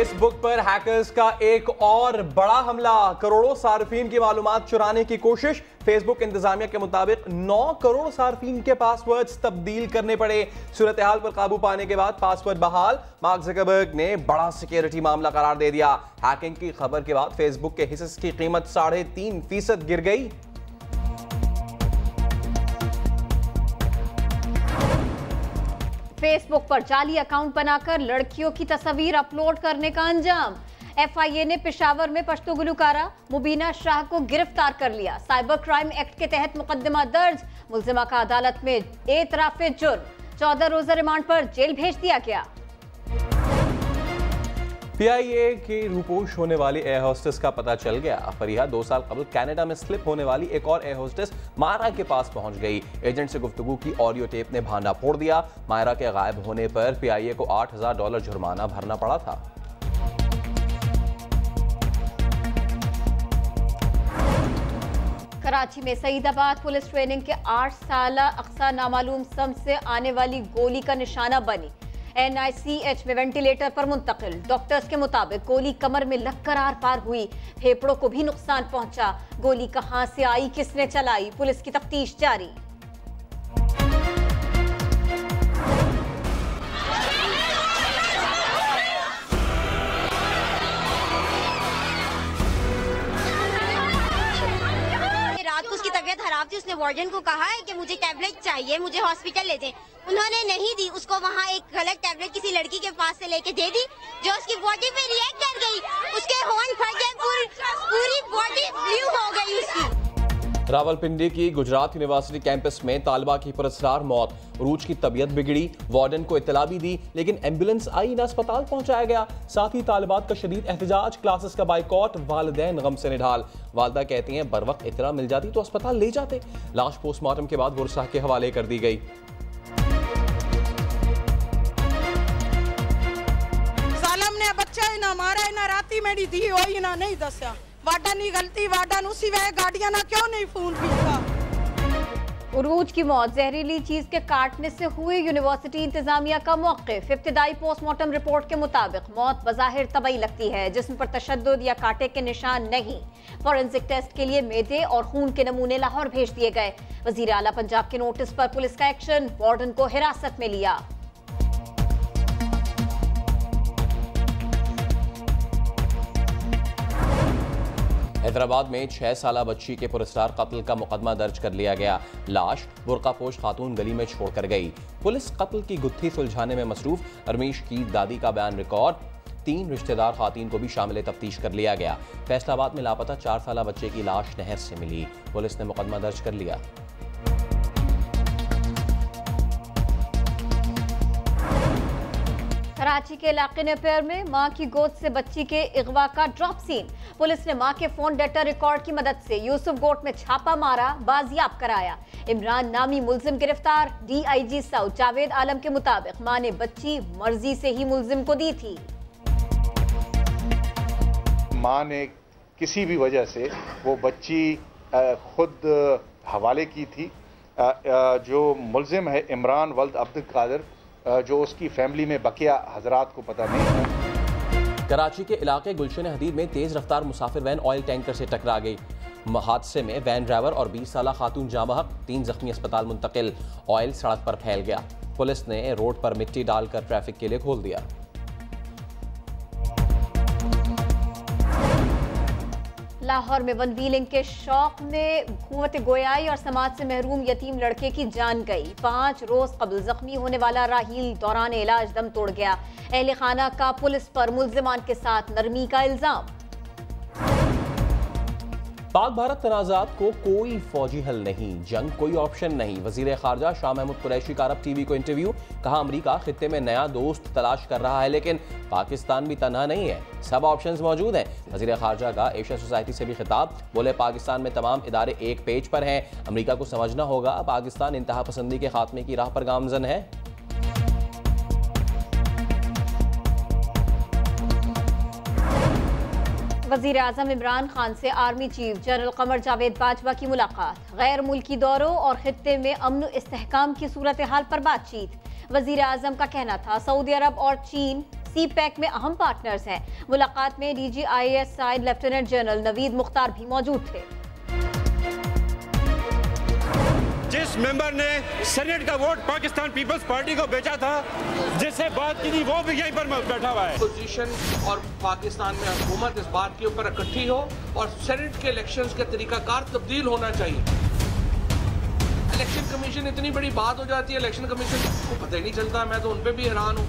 Facebook पर hackers का एक और बड़ा हमला, करोड़ों सार्फिन की मालूमात चुराने की कोशिश। फेसबुक इंतजामिया के मुताबिक 9 करोड़ सार्फिन के पासवर्ड्स तब्दील करने पड़े। सूरत हाल पर काबू पाने के बाद पासवर्ड बहाल। मार्क ज़करबर्ग ने बड़ा सिक्योरिटी मामला करार दे दिया। हैकिंग की खबर के बाद फेसबुक के हिस्से की कीमत 3.5% गिर गई। फेसबुक पर जाली अकाउंट बनाकर लड़कियों की तस्वीर अपलोड करने का अंजाम। एफआईए ने पेशावर में पश्तो गुलकारा मुबीना शाह को गिरफ्तार कर लिया। साइबर क्राइम एक्ट के तहत मुकदमा दर्ज। मुल्जिमा का अदालत में एतराफे जुर्म। 14 रोजा रिमांड पर जेल भेज दिया गया। पीआईए की रूपोश होने वाली एयर होस्टेस का पता चल गया। फरीहा 2 साल कबल कनाडा में स्लिप होने वाली एक और एयर होस्टेस मायरा के पास पहुंच गई। एजेंट से गुफ्तगू की ऑडियो टेप ने भांडा फोड़ दिया। मायरा के गायब होने पर पीआईए को $8,000 जुर्माना भरना पड़ा था। कराची में सईदाबाद पुलिस ट्रेनिंग के 8 साल अक्सा नामालूम सम से आने वाली गोली का निशाना बनी। NICH में वेंटिलेटर पर मुंतकिल। डॉक्टर्स के मुताबिक गोली कमर में लगकर आर पार हुई। फेफड़ों को भी नुकसान पहुंचा। गोली कहां से आई, किसने चलाई, पुलिस की तफ्तीश जारी। रात को उसकी तबीयत खराब थी। उसने वार्डन को कहा है कि मुझे टैबलेट चाहिए, मुझे हॉस्पिटल ले जाएं। उन्होंने नहीं दी। उसको वहाँ एक गलत टैबलेट किसी लड़की के पास से लेके दे दी, जो उसकी बॉडी पे रिएक्ट कर गई। उसके होंठ फट गए, पूरी बॉडी ब्लू हो गई उसकी। रावलपिंडी की गुजरात यूनिवर्सिटी कैंपस में तालिबा की पुरस्कार मौत। रूज की तबीयत बिगड़ी, वार्डन को इत्तला भी दी, लेकिन एम्बुलेंस आई न अस्पताल पहुंचाया गया। साथ ही तालिबात का शदीद एहतजाज, क्लासेस का बाइकॉट, वालिदैन गम से निढाल। वालदा कहती हैं बरवक्त इत्तला मिल जाती तो अस्पताल ले जाते। लाश पोस्टमार्टम के बाद गुरसाह के हवाले कर दी गई। बच्चा ना मारा ना राती मेरी दी होई ना नहीं दस्या। वाडन की गलती, वाडन उसी वे गाड़ियां ना क्यों नहीं फोन किया। उरूज की मौत जहरीली चीज के काटने से हुई। यूनिवर्सिटी इंतजामिया का मौक़िफ़। इब्तिदाई पोस्टमार्टम रिपोर्ट के मुताबिक मौत बज़ाहिर तबई लगती है। जिस्म पर तशद्दुद या कांटे के निशान नहीं। फॉरेंसिक टेस्ट के लिए मैदे और खून के नमूने लाहौर भेज दिए गए। वज़ीर आला पंजाब के नोटिस पर पुलिस का एक्शन, वार्डन को हिरासत में लिया। हैदराबाद में 6 साला बच्ची के पुरस्कार कत्ल का मुकदमा दर्ज कर लिया गया। लाश बुर्कापोश खातून गली में छोड़कर गई। पुलिस कत्ल की गुत्थी सुलझाने में मसरूफ। रमीश की दादी का बयान रिकॉर्ड। 3 रिश्तेदार खातून को भी शामिल तफ्तीश कर लिया गया। फैसलाबाद में लापता 4 साला बच्चे की लाश नहर से मिली। पुलिस ने मुकदमा दर्ज कर लिया। कराची के इलाके नेपेयर में मां की गोद से बच्ची के अगवा का ड्रॉप सीन। पुलिस ने मां के फोन डेटा रिकॉर्ड की मदद से यूसुफ गोट में छापा मारा, बाजियाब कराया। इमरान नामी मुल्जिम गिरफ्तार। DIG साउथ जावेद आलम के मुताबिक मां ने बच्ची मर्जी से ही मुल्जिम को दी थी। मां ने किसी भी वजह से वो बच्ची खुद हवाले की थी। जो मुल्जिम है इमरान वल्द अब्दुल कादिर, जो उसकी फैमिली में बकिया हजरात को पता नहीं है। कराची के इलाके गुलशन हदीद में तेज रफ्तार मुसाफिर वैन ऑयल टैंकर से टकरा गई। हादसे में वैन ड्राइवर और 20 साला खातून जाँ बहक, 3 जख्मी अस्पताल मुंतकिल। ऑयल सड़क पर फैल गया। पुलिस ने रोड पर मिट्टी डालकर ट्रैफिक के लिए खोल दिया। लाहौर में वन व्हीलिंग के शौक में कुव्वत गोयाई और समाज से महरूम यतीम लड़के की जान गई। 5 रोज कबल जख्मी होने वाला राहील दौरान इलाज दम तोड़ गया। अहले खाना का पुलिस पर मुल्जिमान के साथ नरमी का इल्जाम। पाक भारत तनाज़ात को कोई फौजी हल नहीं, जंग कोई ऑप्शन नहीं। वजीर खारजा शाह महमूद कुरैशी का अरब टीवी को इंटरव्यू। कहा अमरीका खित्ते में नया दोस्त तलाश कर रहा है, लेकिन पाकिस्तान भी तन्हा नहीं है, सब ऑप्शंस मौजूद हैं। वजीर खारजा का एशिया सोसाइटी से भी खिताब। बोले पाकिस्तान में तमाम इदारे एक पेज पर हैं। अमरीका को समझना होगा पाकिस्तान इंतहा पसंदी के खात्मे की राह पर गामजन है। वज़ीर आज़म इमरान खान से army chief general Qamar Javed Bajwa की मुलाकात। गैर मुल्की दौरों और खित्ते में अमन इस्तेहकाम की सूरत हाल पर बातचीत। वज़ीर आज़म का कहना था सऊदी अरब और चीन CPEC में अहम पार्टनर्स हैं। मुलाकात में DGISI lieutenant general Naveed Mukhtar भी मौजूद थे। जिस मेंबर ने सेनेट का वोट पाकिस्तान पीपल्स पार्टी को बेचा था, जिससे बात की थी, वो भी यहीं पर बैठा हुआ है। पोजीशन और पाकिस्तान में हुकूमत इस बात के ऊपर इकट्ठी हो और सेनेट के इलेक्शंस का तरीकाकार तब्दील होना चाहिए। इलेक्शन कमीशन इतनी बड़ी बात हो जाती है, इलेक्शन कमीशन को पता ही नहीं चलता। मैं तो उन पे भी हैरान हूँ।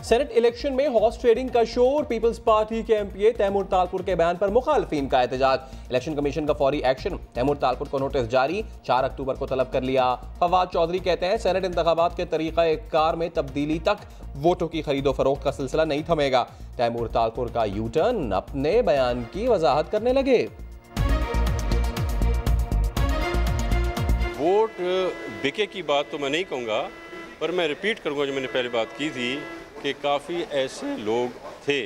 सेनेट इलेक्शन में हॉर्स ट्रेडिंग का शोर, पीपल्स पार्टी के MPA तैमूर तालपुर के बयान पर मुखालफिन का एहतजाज। इलेक्शन कमीशन का फौरी एक्शन, तैमूर तालपुर को नोटिस जारी, 4 अक्टूबर को तलब कर लिया। फवाद चौधरी कहते हैं सेनेट इंतखाबात के तरीक़ाकार में तब्दीली तक वोटों की खरीदो फरोख्त का सिलसिला नहीं थमेगा। तैमूर तालपुर का यू टर्न, अपने बयान की वजाहत करने लगे। वोट बिके की बात तो मैं नहीं कहूँगा, पर मैं रिपीट करूँगा जो मैंने पहले बात की थी कि काफ़ी ऐसे लोग थे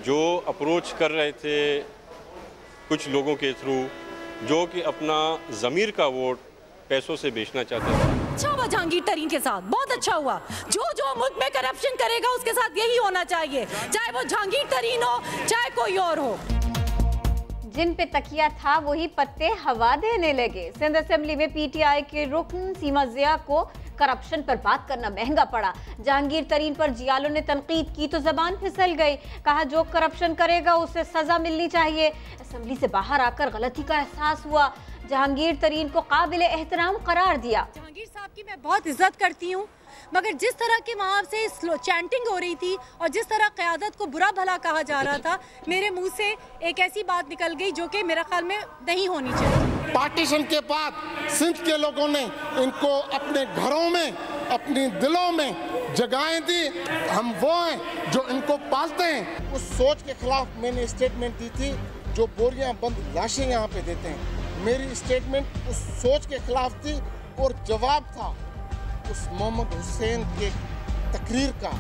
जो अप्रोच कर रहे थे कुछ लोगों के थ्रू, जो कि अपना ज़मीर का वोट पैसों से बेचना चाहते थे। अच्छा हुआ जहांगीर तरीन के साथ, बहुत अच्छा हुआ। जो मुल्क में करप्शन करेगा उसके साथ यही होना चाहिए, चाहे वो जहांगीर तरीन हो चाहे कोई और हो। जिन पे तकिया था वही पत्ते हवा देने लगे। सिंध असेंबली में PTI के रुकन सीमा जिया को करप्शन पर बात करना महंगा पड़ा। जहांगीर तरीन पर जियालों ने तनकीद की तो जबान फिसल गई। कहा जो करप्शन करेगा उसे सजा मिलनी चाहिए। असेंबली से बाहर आकर गलती का एहसास हुआ। जहांगीर तरीन को काबिल एहतराम करार दिया। जहांगीर साहब की मैं बहुत इज्जत करती हूँ, मगर जिस तरह के वहाँ से चैंटिंग हो रही थी और जिस तरह क़यादत को बुरा भला कहा जा रहा था, मेरे मुंह से एक ऐसी बात निकल गई जो कि मेरा ख्याल में नहीं होनी चाहिए। पार्टीशन के बाद सिंध के लोगों ने इनको अपने घरों में, अपने दिलों में जगहें दी। हम वो हैं जो इनको पालते हैं। उस सोच के खिलाफ मैंने स्टेटमेंट दी थी जो बोरियां बंद लाशें यहाँ पे देते हैं। मेरी स्टेटमेंट उस सोच के खिलाफ थी और जवाब था उस मोहम्मद हुसैन के तकरीर का।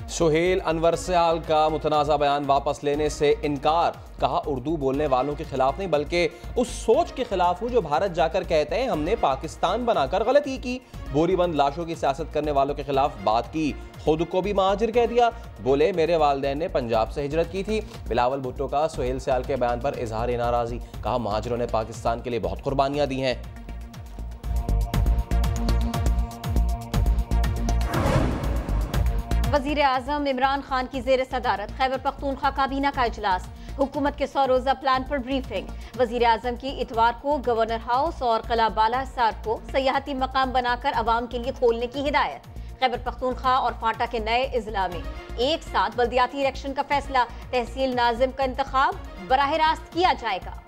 सुहेल अनवर सयाल का मुतनाज़ा बयान वापस लेने से इनकार। कहा उर्दू बोलने वालों के खिलाफ नहीं बल्कि उस सोच के खिलाफ हूँ जो भारत जाकर कहते हैं हमने पाकिस्तान बनाकर गलती की। बोरीबंद लाशों की सियासत करने वालों के खिलाफ बात की, खुद को भी महाजिर कह दिया। बोले मेरे वालिदैन ने पंजाब से हिजरत की थी। बिलावल भुट्टो का सुहेल सयाल के बयान पर इजहार नाराज़गी। कहा महाजिरों ने पाकिस्तान के लिए बहुत कुर्बानियां दी हैं। वज़ीर आज़म इमरान खान की ज़ेर सदारत खैबर पख्तूनख्वा काबीना का इजलास। हुकूमत के 100 रोज़ा प्लान पर ब्रीफिंग। वज़ीर आज़म की इतवार को गवर्नर हाउस और किला बाला हिसार को सयाहती मकाम बनाकर अवाम के लिए खोलने की हिदायत। खैबर पख्तूनख्वा और फाटा के नए इजला में एक साथ बल्दियाती इलेक्शन का फैसला। तहसील नाजिम का इंतखाब बराह रास्त किया जाएगा।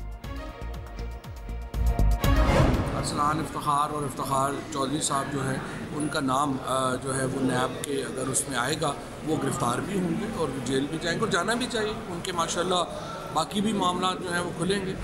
अरसलान इफ्तिखार और इफ्तिखार चौधरी साहब जो है उनका नाम जो है वो नैब के अगर उसमें आएगा वो गिरफ्तार भी होंगे और जेल भी जाएंगे और जाना भी चाहिए उनके। माशाल्लाह बाकी भी मामला जो है वो खुलेंगे।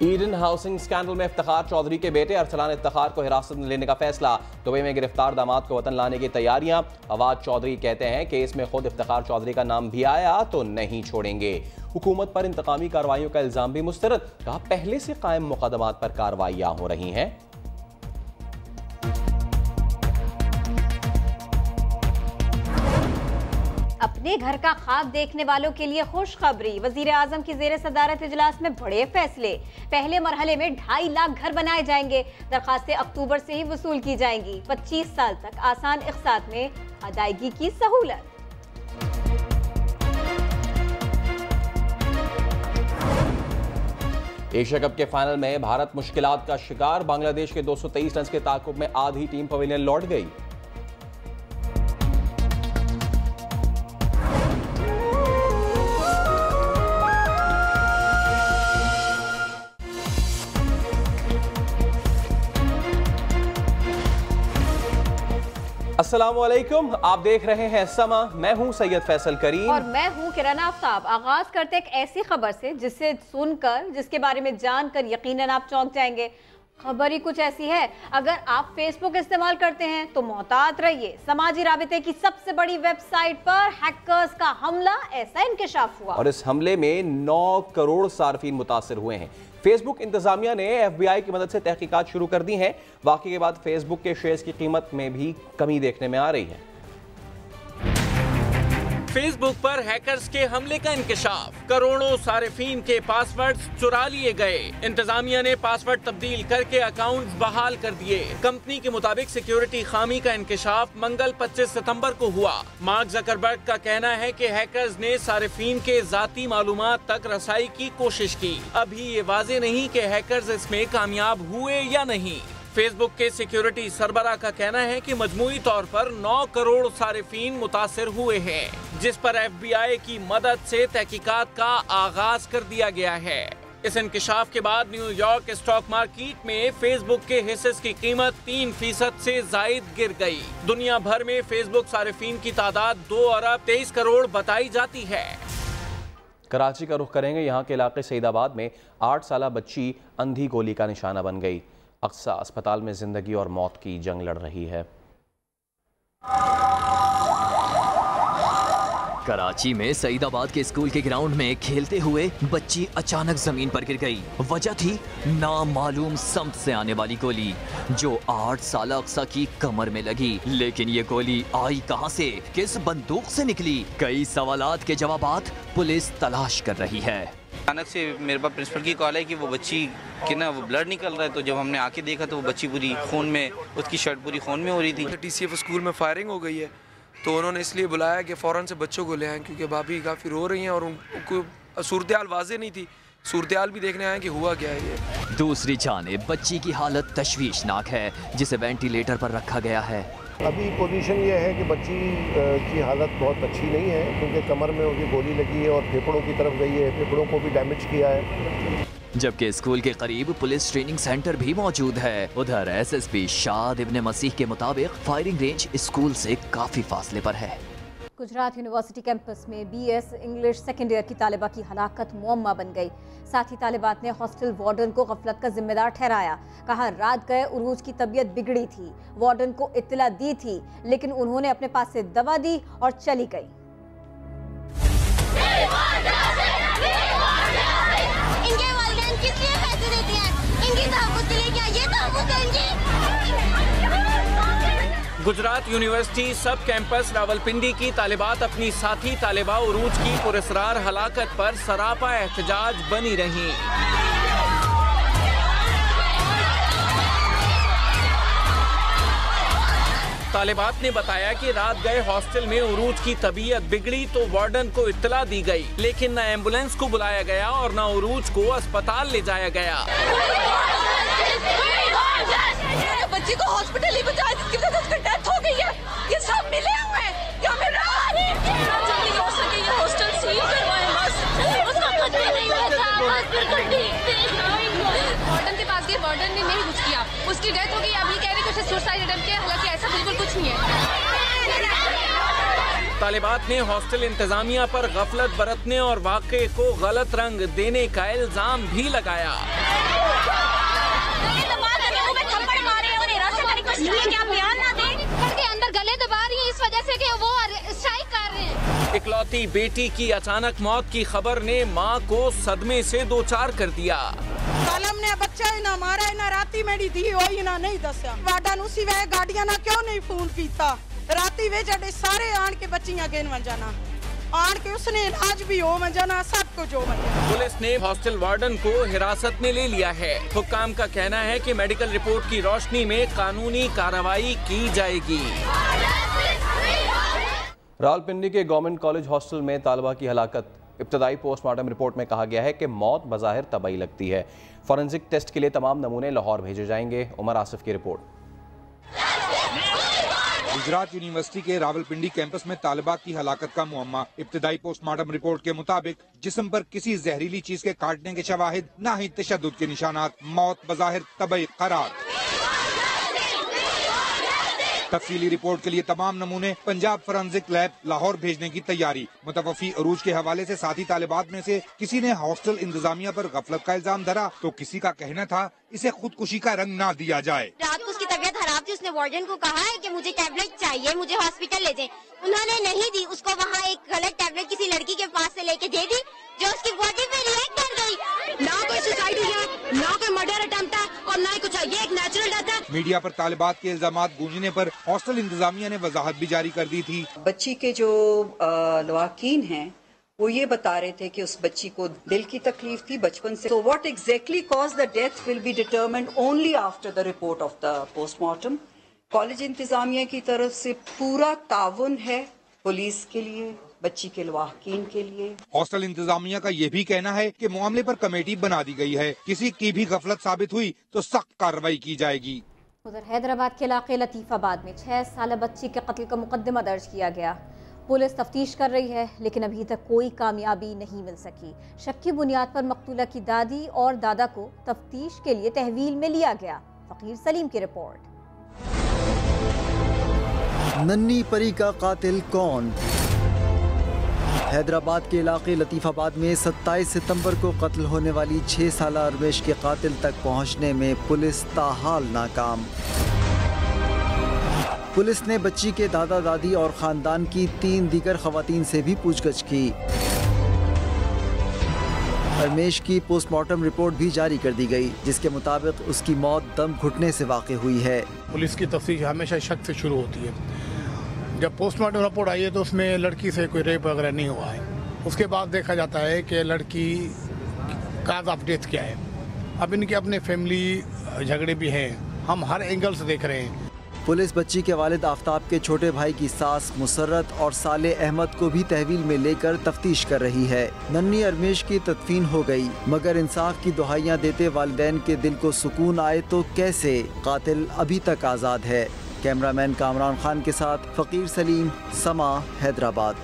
ईडन हाउसिंग स्कैंडल में इफ्तिखार चौधरी के बेटे अरसलान इफ्तिखार को हिरासत में लेने का फैसला। दुबई में गिरफ्तार दामाद को वतन लाने की तैयारियां। फवाद चौधरी कहते हैं केस में खुद इफ्तिखार चौधरी का नाम भी आया तो नहीं छोड़ेंगे। हुकूमत पर इंतकामी कार्रवाइयों का इल्जाम भी मुस्तरद। कहा पहले से कायम मुकदमात पर कार्रवाइयां हो रही हैं। अपने घर का ख्वाब देखने वालों के लिए खुशखबरी। वजीर आजम की जेर सदारत इजलास में बड़े फैसले। पहले मरहले में 2.5 लाख घर बनाए जाएंगे। दरखास्तें अक्टूबर से ही वसूल की जाएंगी। 25 साल तक आसान इक़्सात में अदायगी की सहूलत। एशिया कप के फाइनल में भारत मुश्किलात का शिकार। बांग्लादेश के 223 रन के ताकुब में आधी टीम पवेलियन लौट गई। अस्सलामुअलैकुम, आप देख रहे हैं समा। मैं हूं सैयद फैसल करीम और मैं हूं किरण आफ्ताब। आगाज करते एक ऐसी खबर से जिसे सुनकर, जिसके बारे में जानकर यकीनन आप चौंक जाएंगे। खबर ही कुछ ऐसी है, अगर आप फेसबुक इस्तेमाल करते हैं तो मोहतात रहिए। समाजी राबिते की सबसे बड़ी वेबसाइट पर हैकर्स का हमला, ऐसा इंकशाफ हुआ। और इस हमले में 9 करोड़ सार्फिन मुतासिर हुए हैं। फेसबुक इंतजामिया ने FBI की मदद से तहकीकात शुरू कर दी हैं। वाक़े के बाद फेसबुक के शेयर्स की कीमत में भी कमी देखने में आ रही है। फेसबुक पर हैकर्स के हमले का इंकशाफ, करोड़ों सारिफीन के पासवर्ड्स चुरा लिए गए। इंतजामिया ने पासवर्ड तब्दील करके अकाउंट्स बहाल कर दिए। कंपनी के मुताबिक सिक्योरिटी खामी का इंकशाफ मंगल 25 सितंबर को हुआ। मार्क जकरबर्ग का कहना है कि हैकर्स ने सारिफीन के जाती मालूमात तक रसाई की कोशिश की। अभी ये वाज़ेह नहीं कि हैकर्स इसमें कामयाब हुए या नहीं। फेसबुक के सिक्योरिटी सरबराह का कहना है कि मजमूई तौर पर 9 करोड़ सारिफीन मुतासिर हुए हैं, जिस पर FBI की मदद से तहकीकात का आगाज कर दिया गया है। इस इंकशाफ के बाद न्यूयॉर्क स्टॉक मार्केट में फेसबुक के हिस्से की कीमत 3% से जायद गिर गई। दुनिया भर में फेसबुक सारिफीन की तादाद 2 अरब 23 करोड़ बताई जाती है। कराची का रुख करेंगे। यहाँ के इलाके सईदाबाद में 8 साला बच्ची अंधी गोली का निशाना बन गई। अक्सा अस्पताल में जिंदगी और मौत की जंग लड़ रही है। कराची में सईदाबाद के स्कूल के ग्राउंड में खेलते हुए बच्ची अचानक जमीन पर गिर गई। वजह थी नामालूम समत से आने वाली गोली, जो 8 साला अक्सा की कमर में लगी। लेकिन ये गोली आई कहां से, किस बंदूक से निकली? कई सवालात के जवाबात पुलिस तलाश कर रही है। अचानक से मेरे पास प्रिंसिपल की कॉल है कि वो बच्ची के ना वो ब्लड निकल रहा है। तो जब हमने आके देखा तो वो बच्ची पूरी खून में, उसकी शर्ट पूरी खून में हो रही थी। TCF स्कूल में फायरिंग हो गई है, तो उन्होंने इसलिए बुलाया कि फ़ौरन से बच्चों को ले आए, क्योंकि भाभी काफ़ी रो रही हैं और उनको सूरत हाल वाज़ेह नहीं थी। सूरत हाल भी देखने आए कि हुआ क्या है ये। दूसरी जानिब बच्ची की हालत तशवीशनाक है, जिसे वेंटिलेटर पर रखा गया है। अभी पोजीशन ये है कि बच्ची की हालत बहुत अच्छी नहीं है, क्योंकि कमर में उनकी गोली लगी है और फेफड़ों की तरफ गई है, फेफड़ों को भी डैमेज किया है। जबकि स्कूल के करीब पुलिस ट्रेनिंग सेंटर भी मौजूद है। उधर SSP शाद इब्ने मसीह के मुताबिक फायरिंग रेंज स्कूल से काफी फासले पर है। गुजरात यूनिवर्सिटी कैंपस में BS इंग्लिश सेकेंड ईयर की तालिबा की हलाकत मुअम्मा बन गई। साथ ही तालिबात ने हॉस्टल वार्डन को गफलत का जिम्मेदार ठहराया। कहा रात गए उरूज की तबीयत बिगड़ी थी, वार्डन को इत्तला दी थी, लेकिन उन्होंने अपने पास से दवा दी और चली गई। इनके वालिदैन किस लिए पैसे देते हैं? इनकी तहफ़्फ़ुज़ के लिए क्या ये तहफ़्फ़ुज़ देंगे? गुजरात यूनिवर्सिटी सब कैंपस रावलपिंडी की तालिबात अपनी साथी तालिबा उरूज की पुरस्कार हलाकत पर सरापा एहतजाज बनी रही। तालिबात ने बताया कि रात गए हॉस्टल में उरूज की तबीयत बिगड़ी तो वार्डन को इत्तला दी गई, लेकिन न एम्बुलेंस को बुलाया गया और न उरूज को अस्पताल ले जाया गया। बच्ची को हॉस्पिटल ही बचाया, जिसकी वजह से उसकी डेथ हो गई है। ये सब मिले हुए हैं, क्या मिल रहा है? जल्दी हो सके ये हॉस्टल सील करवाएं बस। उसका कुछ भी नहीं हुआ था, बस बिल्कुल ठीक थे। वार्डन के पास गए, वार्डन ने नहीं कुछ किया, उसकी डेथ हो गई। अब ये कह रहे कि सुसाइड अटेम्प्ट किया, हालांकि ऐसा बिल्कुल कुछ नहीं है। तालिबात ने हॉस्टल इंतजामिया पर गफलत बरतने और वाक़े को गलत रंग देने का इल्जाम भी लगाया। इस वजह से कि वो स्ट्राइक कर रहे हैं। इकलौती बेटी की अचानक मौत की खबर ने मां को सदमे से दो चार कर दिया। कलम ने बच्चा ना मारा ना राती मेरी धी होई ना नहीं दस्या। वाडा नु सी वे गाड़ियां ना क्यों नहीं फोन कीता? राती वे जड़े सारे आन के बच्चियां गेन वन जाना, आन के उसने इलाज भी हो जाना, सब कुछ हो जाना। पुलिस ने हॉस्टल वार्डन को हिरासत में ले लिया है। हुक्काम का कहना है कि मेडिकल रिपोर्ट की रोशनी में कानूनी कार्रवाई की जाएगी। रावलपिंडी के गवर्नमेंट कॉलेज हॉस्टल में तालिबा की हलाकत। इब्तदाई पोस्टमार्टम रिपोर्ट में कहा गया है कि मौत बज़ाहिर तबाही लगती है। फॉरेंसिक टेस्ट के लिए तमाम नमूने लाहौर भेजे जाएंगे। उमर आसिफ की रिपोर्ट। गुजरात यूनिवर्सिटी के रावलपिंडी कैंपस में तालिबा की हलाकत का मुअम्मा। इब्तदाई पोस्टमार्टम रिपोर्ट के मुताबिक जिस्म पर किसी जहरीली चीज के काटने के शवाहिद, न ही तशद्दुद के निशानात, मौत बज़ाहिर तबई करार। तफसीली रिपोर्ट के लिए तमाम नमूने पंजाब फोरेंसिक लैब लाहौर भेजने की तैयारी। मुतवफ़ी अरूज के हवाले से साथी तालिबात में से किसी ने हॉस्टल इंतजामिया पर गफलत का इल्जाम धरा तो किसी का कहना था इसे खुदकुशी का रंग ना दिया जाए। रात को उसकी तबीयत खराब थी, उसने वार्डन को कहा है कि मुझे टैबलेट चाहिए, मुझे हॉस्पिटल ले जाए। उन्होंने नहीं दी, उसको वहाँ एक गलत टैबलेट किसी लड़की के पास से लेके दे दी, जो उसकी बॉडी पे रिएक्ट कर गई। ना कोई सुसाइड हुआ कोई मर्डर अटेम्प्ट है और ना ही कुछ है। ये एक नेचुरल डेथ है। मीडिया पर तालिबात के इल्जामात गूंजने पर हॉस्टल इंतजामिया ने वजाहत भी जारी कर दी थी। बच्ची के जो लवाकीन हैं वो ये बता रहे थे कि उस बच्ची को दिल की तकलीफ थी बचपन से। So what exactly caused the death will be determined only after the report of the postmortem. College इंतजामिया की तरफ से पूरा ताउन है पुलिस के लिए, बच्ची के लवाकीन के लिए। हॉस्टल इंतजामिया का ये भी कहना है कि मामले पर कमेटी बना दी गई है, किसी की भी गफलत साबित हुई तो सख्त कार्रवाई की जाएगी। उधर हैदराबाद के इलाके लतीफाबाद में 6 साल बच्ची के कत्ल का मुकदमा दर्ज किया गया। पुलिस तफ्तीश कर रही है लेकिन अभी तक कोई कामयाबी नहीं मिल सकी। शक की बुनियाद पर मकतूला की दादी और दादा को तफ्तीश के लिए तहवील में लिया गया। फकीर सलीम की रिपोर्ट। नन्ही परी का कातिल कौन? हैदराबाद के इलाके लतीफाबाद में 27 सितंबर को कत्ल होने वाली 6 साल अरवेश के कातिल तक पहुंचने में पुलिस ताहाल नाकाम। पुलिस ने बच्ची के दादा दादी और खानदान की 3 दीगर खवातीन से भी पूछगछ की। अरमेश की पोस्टमार्टम रिपोर्ट भी जारी कर दी गई, जिसके मुताबिक उसकी मौत दम घुटने से वाक़ई हुई है। पुलिस की तफ्तीश हमेशा शक से शुरू होती है। जब पोस्टमार्टम रिपोर्ट आई है तो उसमें लड़की से कोई रेप वगैरह नहीं हुआ है। उसके बाद देखा जाता है कि लड़की काज ऑफ डेथ क्या है। अब इनके अपने फैमिली झगड़े भी हैं, हम हर एंगल से देख रहे हैं। पुलिस बच्ची के वालिद आफ्ताब के छोटे भाई की सास मुसर्रत और साले अहमद को भी तहवील में लेकर तफ्तीश कर रही है। नन्ही अरमेश की तदफीन हो गई, मगर इंसाफ की दुहाइयां देते वालिदैन के दिल को सुकून आए तो कैसे? कातिल अभी तक आज़ाद है। कैमरामैन कामरान खान के साथ फकीर सलीम, समा, हैदराबाद।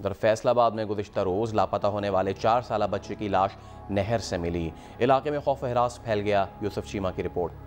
उधर फैसलाबाद में गुज़िश्ता रोज़ लापता होने वाले 4 साल बच्चे की लाश नहर से मिली। इलाके में खौफ हरास फैल गया। यूसुफ चीमा की रिपोर्ट।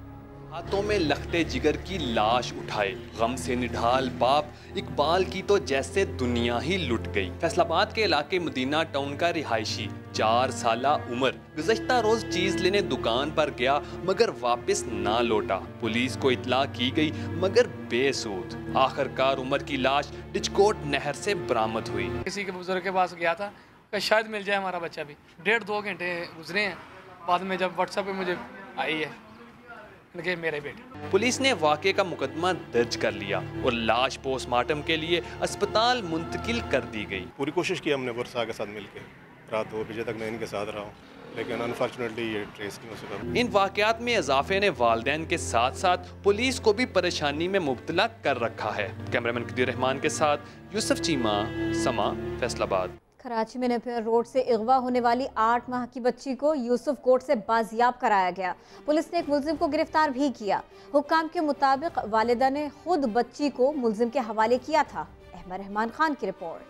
हाथों में लखते जिगर की लाश उठाए गम से निढाल बाप इकबाल की तो जैसे दुनिया ही लुट गई। फैसलाबाद के इलाके मदीना टाउन का रिहायशी 4 साला उमर गुज़श्ता रोज चीज लेने दुकान पर गया मगर वापस ना लौटा। पुलिस को इतला की गई मगर बेसूद। आखिरकार उमर की लाश डिचकोट नहर से बरामद हुई। किसी के बुजुर्ग के पास गया था कि शायद मिल जाए हमारा बच्चा भी। 1.5-2 घंटे गुजरे हैं, बाद में जब व्हाट्सएप पे मुझे आई है मेरे बेटे। पुलिस ने वाक़े का मुकदमा दर्ज कर लिया और लाश पोस्टमार्टम के लिए अस्पताल मुंतकिल कर दी गई। पूरी कोशिश की हमने वर्षा के साथ मिलकर, रात 2 बजे तक मैं इनके साथ रहा हूँ, लेकिन अनफॉर्चुनेटली ये ट्रेस नहीं हो सका। इन वाक़यात में इजाफे ने वालिदैन के साथ साथ पुलिस को भी परेशानी में मुब्तला कर रखा है। कैमरामैन कदीर रहमान के साथ यूसुफ चीमा, समा, फैसलाबाद। कराची में नेपियर रोड से अगवा होने वाली 8 माह की बच्ची को यूसुफ कोर्ट से बाजियाब कराया गया। पुलिस ने एक मुल्जिम को गिरफ्तार भी किया। हुक्काम के मुताबिक वालिदा ने खुद बच्ची को मुल्जिम के हवाले किया था। अहमद रहमान खान की रिपोर्ट।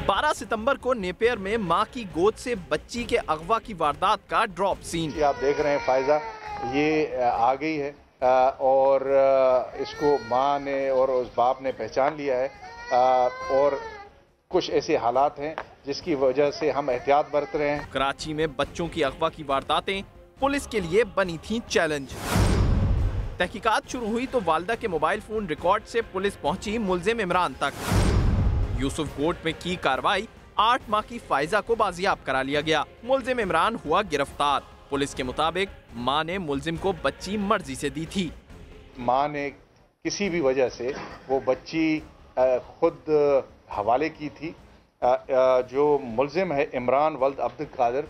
12 सितंबर को नेपियर में मां की गोद से बच्ची के अगवा की वारदात का ड्रॉप सीन। आप देख रहे हैं फायजा ये आ गई है और इसको माँ ने और उस बाप ने पहचान लिया है और कुछ ऐसे हालात हैं जिसकी वजह से हम एहतियात बरत रहे हैं। कराची में बच्चों की अगवा की वारदातें पुलिस के लिए बनी थी चैलेंज। तहकीकात शुरू हुई तो वालिदा के मोबाइल फोन रिकॉर्ड से पुलिस पहुंची मुल्जिम इमरान तक। यूसुफ कोर्ट में की कार्रवाई 8 माह की फायजा को बाजियाब करा लिया गया। मुल्जिम इमरान हुआ गिरफ्तार। पुलिस के मुताबिक मां ने मुल्जिम को बच्ची मर्जी से दी थी। मां ने किसी भी वजह से वो बच्ची खुद हवाले की थी। जो मुल्जिम है इमरान वल्द अब्दुल कादिर,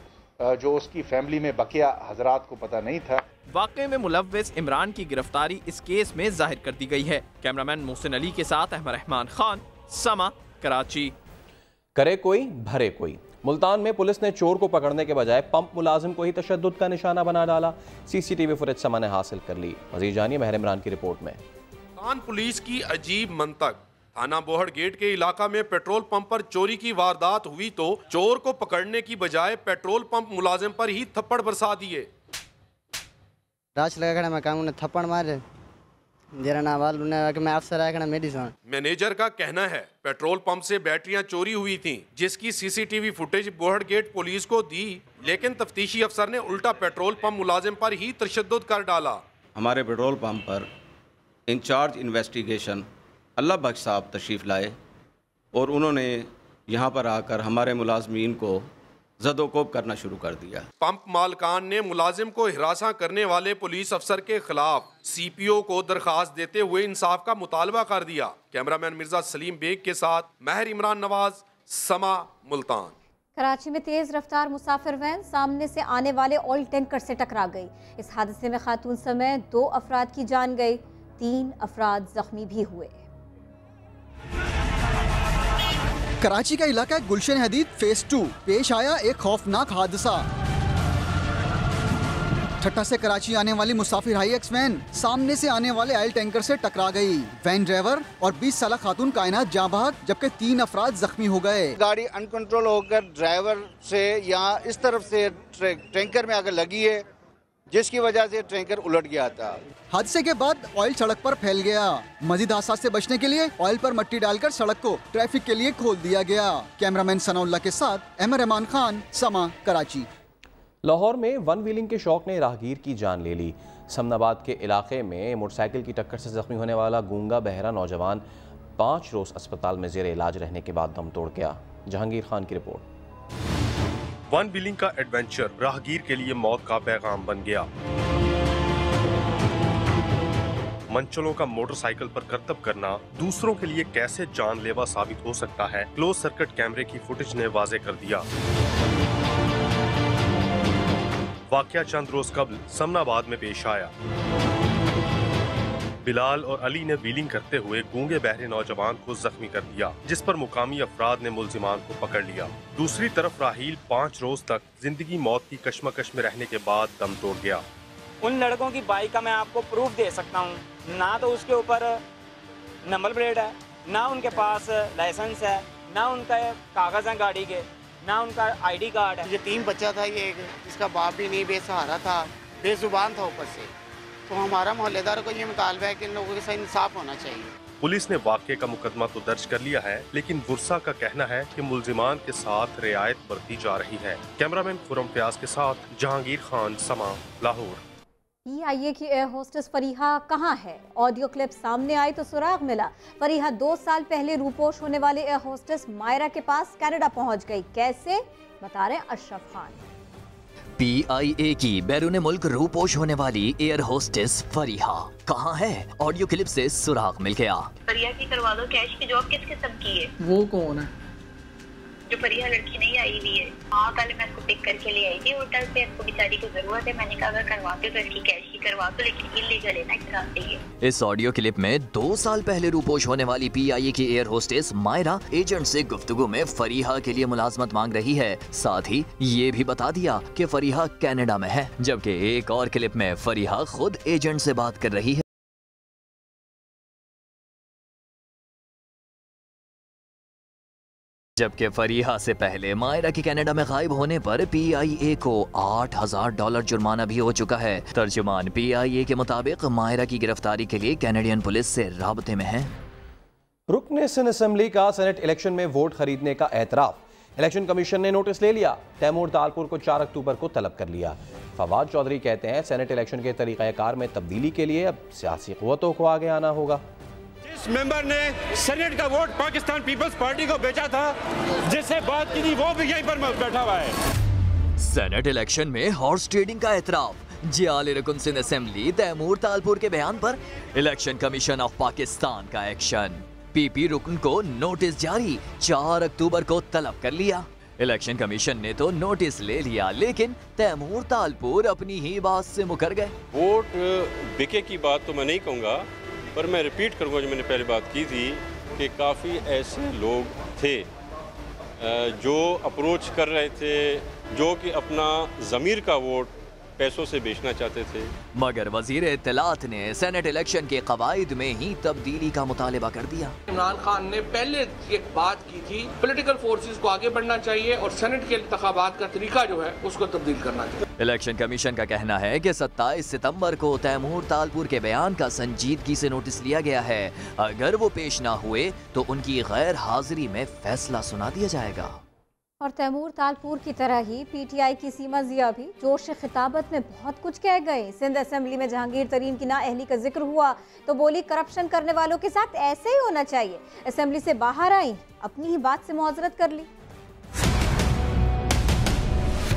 जो उसकी फैमिली में बकिया हजरात को पता नहीं था। वाक़े में मुलव्विस इमरान की गिरफ्तारी इस केस में जाहिर कर दी गई है। कैमरामैन मोहसिन अली के साथ अहमद रहमान खान, समा, कराची। करे कोई भरे कोई। मुल्तान में पुलिस ने चोर को पकड़ने के बजाय पंप मुलाजिम को ही तशद्दुद का निशाना बना डाला। सीसीटीवी फुटेज समा ने हासिल कर ली। मज़ीद जानिए महर इमरान की रिपोर्ट में। मुल्तान पुलिस की अजीब मंतक। थाना बोहड़ गेट के इलाका में पेट्रोल पंप पर चोरी की वारदात हुई तो चोर को पकड़ने की बजाय पेट्रोल पंप मुलाजिम पर ही थप्पड़ बरसा दिए। राश लगा खड़ा मैं कानून थप्पड़ मारे जरा ना वाल मैं अफसर आया मेडिसन। मैनेजर का कहना है पेट्रोल पंप से बैटरियां चोरी हुई थीं, जिसकी सीसीटीवी फुटेज बोहड़ गेट पुलिस को दी, लेकिन तफ्तीशी अफसर ने उल्टा पेट्रोल पंप मुलाजिम पर ही तशद्दुद कर डाला। हमारे पेट्रोल पंप पर इंचार्ज इन्वेस्टिगेशन अल्लाह बख्श साहब तशरीफ़ लाए और उन्होंने यहाँ पर आकर हमारे मुलाजमीन को ज़दोकोब करना शुरू कर दिया। पंप मालकान ने मुलाजिम को हिरासा करने वाले पुलिस अफसर के खिलाफ CPO को दरखास्त देते हुए इंसाफ का मुतालबा कर दिया। कैमरामैन मिर्जा सलीम बेग के साथ महर इमरान नवाज, समा, मुल्तान। कराची में तेज रफ्तार मुसाफिर वैन सामने से आने वाले ऑयल टैंकर से टकरा गई। इस हादसे में खातून समेत 2 अफराद की जान गई, 3 अफराद जख्मी भी हुए। कराची का इलाका गुलशन हदीद फेज 2 पेश आया एक खौफनाक हादसा। ठट्टा से कराची आने वाली मुसाफिर हाई एक्स वैन सामने से आने वाले ऑयल टैंकर से टकरा गई। वैन ड्राइवर और 20 साल खातून कायनात जाँ बहक, जबकि 3 अफराद जख्मी हो गए। गाड़ी अनकंट्रोल होकर ड्राइवर से यहाँ इस तरफ से टैंकर में आकर लगी है, जिसकी वजह से टैंकर उलट गया था। हादसे के बाद ऑयल सड़क पर फैल गया। मजीद हादसा से बचने के लिए ऑयल पर मट्टी डालकर सड़क को ट्रैफिक के लिए खोल दिया गया। कैमरामैन सनाउल्लाह के साथ अहमद रहमान खान, समा, कराची। लाहौर में वन व्हीलिंग के शौक ने राहगीर की जान ले ली। समनाबाद के इलाके में मोटरसाइकिल की टक्कर से जख्मी होने वाला गूंगा बहरा नौजवान 5 रोज अस्पताल में जेर इलाज रहने के बाद दम तोड़ गया। जहांगीर खान की रिपोर्ट। वन व्हीलिंग का एडवेंचर राहगीर के लिए मौत का पैगाम बन गया। मंचलों का मोटरसाइकिल पर करतब करना दूसरों के लिए कैसे जानलेवा साबित हो सकता है, क्लोज सर्किट कैमरे की फुटेज ने वाजे कर दिया। वाकया चंद रोज कबल समनाबाद में पेश आया। बिलाल और अली ने व्हीलिंग करते हुए गूंगे बहरे नौजवान को जख्मी कर दिया, जिस पर मुकामी अफराद ने मुल्जिमान को पकड़ लिया। दूसरी तरफ राहील 5 रोज तक जिंदगी मौत की कश्मकश में रहने के बाद दम तोड़ गया। उन लड़कों की बाइक का मैं आपको प्रूफ दे सकता हूँ, ना तो उसके ऊपर नंबर प्लेट है, ना उनके पास लाइसेंस है, ना उनका कागज है गाड़ी के, ना उनका ID कार्ड है। ये 3 बच्चा था, ये इसका बाप भी नहीं, बेसहारा था, बेजुबान था ऊपर से। तो हमारा मोहल्लेदार को ये मुतालबा है कि इन लोगों के साथ इंसाफ होना चाहिए। पुलिस ने वाक़े का मुकदमा तो दर्ज कर लिया है, लेकिन बुरसा का कहना है कि मुल्जिमान के साथ रियायत बरती जा रही है। कैमरामैन खुरम फयाज के साथ जहांगीर खान, समा, लाहौर। PIA की एयर होस्टेस फरीहा कहाँ है? ऑडियो क्लिप सामने आई तो सुराग मिला। फरीहा 2 साल पहले रूपोश होने वाली एयर होस्टेस मायरा के पास कनाडा पहुंच गई। कैसे, बता रहे अशरफ खान। PIA की बैरून मुल्क रूपोश होने वाली एयर होस्टेस फरीहा कहाँ है? ऑडियो क्लिप से सुराग मिल गया। फरीहा की करवा दो कैश की जॉब किस किस्म की है? वो कौन है? जो फरीहा लड़की नहीं आई हुई है। हाँ, कल मैं इसको पिक करके ले आई थी होटल से। इसको बेचारी को जरूरत है, मैंने कहा अगर करवाते तो इसकी कैश की करवा दो, लेकिन इल्लीगल है ना कराते ही। इस ऑडियो क्लिप में 2 साल पहले रूपोश होने वाली PIA की एयर होस्टेस मायरा एजेंट से गुफ्तगू में फरीहा के लिए मुलाजमत मांग रही है। साथ ही ये भी बता दिया कि फरीहा कनाडा में है, जबकि एक और क्लिप में फरीहा खुद एजेंट से बात कर रही है। जबकि फरीहा से पहले मायरा के कनाडा में गायब होने पर PIA को $8,000 जुर्माना भी हो चुका है। तर्जुमान PIA के मुताबिक मायरा की गिरफ्तारी के लिए कैनेडियन पुलिस से राबते में है। रुकन सिंध असेंबली का सेनेट इलेक्शन में वोट खरीदने का एतराफ। इलेक्शन कमीशन ने नोटिस ले लिया। तैमूर तालपुर को 4 अक्टूबर को तलब कर लिया। फवाद चौधरी कहते हैं सेनेट इलेक्शन के तरीक़ाकार में तब्दीली के लिए अब सियासी क़ुव्वतों को आगे आना होगा। जिस मेंबर ने सेनेट का वोट पाकिस्तान पीपल्स पार्टी को बेचा था, जिससे बात की थी, वो भी यहीं पर बैठा हुआ है। सेनेट इलेक्शन में हॉर्स ट्रेडिंग का एतराफ। जियाल रुकन सिंध असेंबली तैमूर तालपुर के बयान पर इलेक्शन कमीशन ऑफ पाकिस्तान का एक्शन। PP रुकन को नोटिस जारी, 4 अक्टूबर को तलब कर लिया। इलेक्शन कमीशन ने तो नोटिस ले लिया, लेकिन तैमूर तालपुर अपनी ही बात से मुकर गए। वोट बिके की बात तो मैं नहीं कहूँगा, पर मैं रिपीट करूँगा जो मैंने पहले बात की थी कि काफ़ी ऐसे लोग थे जो अप्रोच कर रहे थे, जो कि अपना ज़मीर का वोट पैसों से बेचना चाहते थे। मगर वजीर इत्तलात ने सेनेट इलेक्शन के कवायद में ही तब्दीली का मुतालिबा कर दिया। इमरान खान ने पहले एक बात की थी, पॉलिटिकल फोर्सेस को आगे बढ़ना चाहिए और सेनेट के इंतखाबात का तरीका जो है उसको तब्दील करना चाहिए। इलेक्शन कमीशन का कहना है कि 27 सितंबर को तैमूर तालपुर के बयान का संजीदगी से नोटिस लिया गया है। अगर वो पेश ना हुए तो उनकी गैर हाजिरी में फैसला सुना दिया जाएगा। और तैमूर तालपुर की तरह ही पीटीआई की सीमा जिया भी जोश खिताबत में बहुत कुछ कह गए। सिंध असेंबली में जहांगीर तरीन की नाअहली का जिक्र हुआ तो बोली करप्शन करने वालों के साथ ऐसे ही होना चाहिए। असेंबली से बाहर आई, अपनी ही बात से मुआजरत कर ली।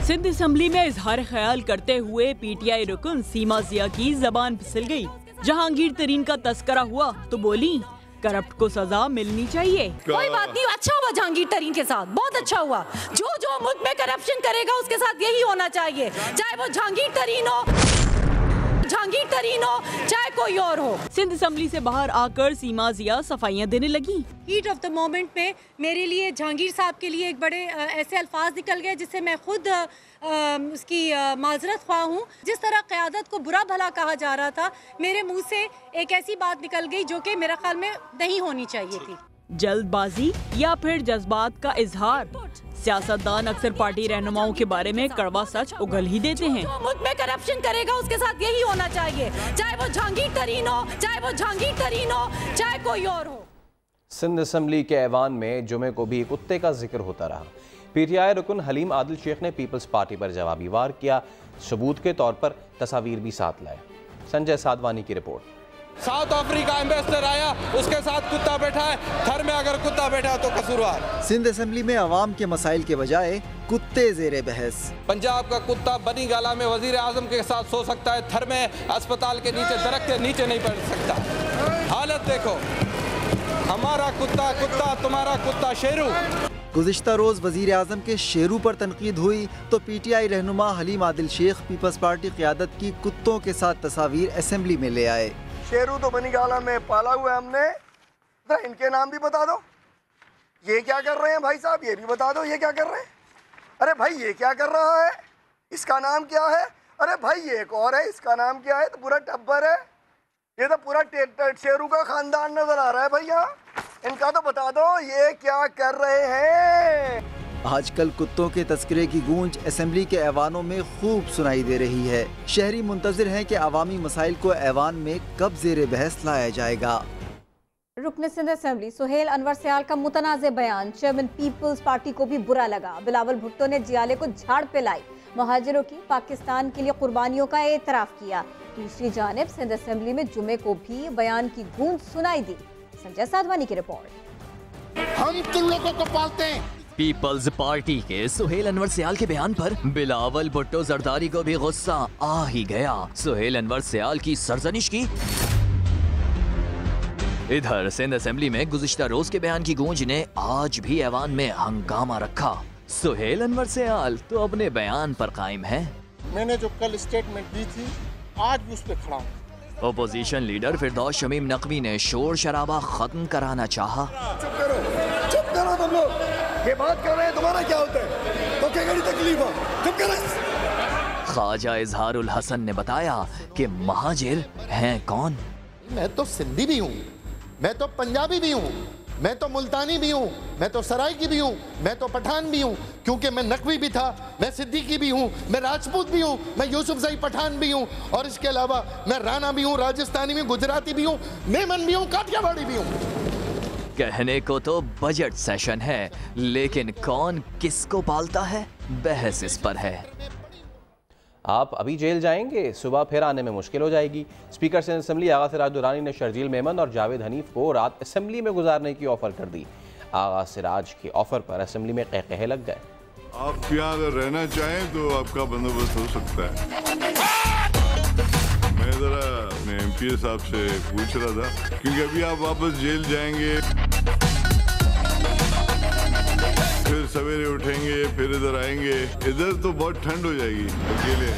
सिंध असेंबली में इजहार ख्याल करते हुए पीटीआई रुकन सीमा जिया की जबान फिसल गई। जहांगीर तरीन का तस्करा हुआ तो बोली करप्ट को सजा मिलनी चाहिए। कोई बात नहीं, अच्छा हुआ जहांगीर तरीन के साथ, बहुत अच्छा हुआ। जो मुल्क में करप्शन करेगा उसके साथ यही होना चाहिए, चाहे वो जहांगीर तरीन हो चाहे कोई और हो। सिंध असेंबली से बाहर आकर सीमा जिया सफाइयां देने लगी। हीट ऑफ द मोमेंट में मेरे लिए जहांगीर साहब के लिए एक बड़े ऐसे अल्फाज निकल गए जिससे मैं खुद उसकी माजरत ख्वाह हूँ। जिस तरह क़यादत को बुरा भला कहा जा रहा था, मेरे मुंह से एक ऐसी बात निकल गई जो कि मेरा ख्याल में नहीं होनी चाहिए थी। जल्दबाजी या फिर जज्बात का इजहार, सियासतदान अक्सर पार्टी रहनुमाओं के बारे में कड़वा सच उगल ही देते हैं। जो मुल्क में करप्शन करेगा उसके साथ यही होना चाहिए, चाहे वो जहांगीर तरीन हो चाहे कोई और हो। सिंध असेंबली के ऐवान में जुमे को भी कुत्ते का जिक्र होता रहा। पीटीआई रुकन हलीम आदिल शेख ने पीपल्स पार्टी पर जवाबी वार किया, सबूत के तौर पर तस्वीर भी साथ लाए। संजय साधवानी की रिपोर्ट। साउथ अफ्रीका एम्बेसडर आया, उसके साथ कुत्ता बैठा है, घर में अगर कुत्ता बैठा तो कसूरवार। सिंध असेंबली में अवाम के मसाइल के बजाय कुत्ते जेरे बहस। पंजाब का कुत्ता बनी गाला में वजीर आजम के साथ सो सकता है, घर में अस्पताल के नीचे दरख्त के नीचे नहीं बैठ सकता। हालत देखो, हमारा कुत्ता तुम्हारा कुत्ता शेरू। गुज़िश्ता रोज वजीर आजम के शेरू पर तनकीद हुई तो पीटीआई रहनुमा हलीम आदिल शेख पीपल्स पार्टी क़यादत की कुत्तों के साथ तस्वीर असेंबली में ले आए। शेरू तो बनी गाला में पाला हुआ है हमने, तो इनके नाम भी बता दो। ये क्या कर रहे हैं भाई साहब, ये भी बता दो ये क्या कर रहे हैं। अरे भाई ये क्या कर रहा है, इसका नाम क्या है। अरे भाई ये एक और है, इसका नाम क्या है। तो पूरा टब्बर है, ये तो पूरा शेरू का खानदान नजर आ रहा है भैया। इनका तो बता दो ये क्या कर रहे हैं। आजकल कुत्तों के तस्करे की गूंज असेंबली के ऐवानों में खूब सुनाई दे रही है। शहरी मुंतजिर हैं कि अवामी मसाइल को ऐवान में कब ज़ेरे बहस लाया जाएगा। रुकन सिंध असेंबली सुहेल अनवर सयाल का मुतनाज़ बयान चेयरमैन पीपल्स पार्टी को भी बुरा लगा। बिलावल भुट्टो ने जियाले को झाड़ पे लाई, मुहाजिरों की पाकिस्तान के लिए कुर्बानियों का एतराफ़ किया। दूसरी जानिब सिंध असेंबली में जुमे को भी बयान की गूंज सुनाई दी। संजय साधवानी की रिपोर्ट। हम तुम लोगों को पालते हैं। पीपल्स पार्टी के सुहेल अनवर सयाल के बयान पर बिलावल भुट्टो जरदारी को भी गुस्सा आ ही गया। सुहेल अनवर सयाल की सरजनिश की। इधर सिंध असेंबली में गुज़िश्ता रोज के बयान की गूंज ने आज भी ऐवान में हंगामा रखा। सुहेल अनवर सयाल तो अपने बयान पर कायम है। मैंने जो कल स्टेटमेंट दी थी आज भी उस पर खड़ा हूँ। ओपोजिशन लीडर फिरदौस शमीम नकवी ने शोर शराबा खत्म कराना चाहा। चुप करो तुम लोग, ये बात कर रहे हैं, तुम्हारा क्या होता है, तो क्या बड़ी तकलीफ है, चुप करो। ख्वाजा इजहारुल हसन ने बताया कि महाजिर हैं कौन। मैं तो सिंधी भी हूँ, मैं तो पंजाबी भी हूँ, मैं तो मुल्तानी भी हूँ, मैं तो सराइकी भी हूँ, मैं तो पठान भी हूँ, क्योंकि मैं नकवी भी था, मैं सिद्दीकी भी हूँ, मैं राजपूत भी हूँ, मैं यूसुफजई पठान भी हूँ, और इसके अलावा मैं राणा भी हूँ, राजस्थानी भी, गुजराती भी हूँ, मेमन भी हूँ, काठियावाड़ी भी हूँ। कहने को तो बजट सेशन है, लेकिन कौन किसको पालता है, बहस इस पर है। आप अभी जेल जाएंगे, सुबह फिर आने में मुश्किल हो जाएगी। स्पीकर सिंध असेंबली आगा सिराज दुरानी ने शर्जील मेमन और जावेद हनीफ को रात असेंबली में गुजारने की ऑफर कर दी। आगा सिराज के ऑफर पर असेंबली में कहकहे लग गए। आप यहाँ अगर रहना चाहें तो आपका बंदोबस्त हो सकता है। मैं जरा अपने एमपीए साहब से पूछ रहा था, क्योंकि अभी आप वापस जेल जाएंगे, फिर सवेरे उठेंगे, फिर इधर आएंगे, इधर तो बहुत ठंड हो जाएगी अकेले।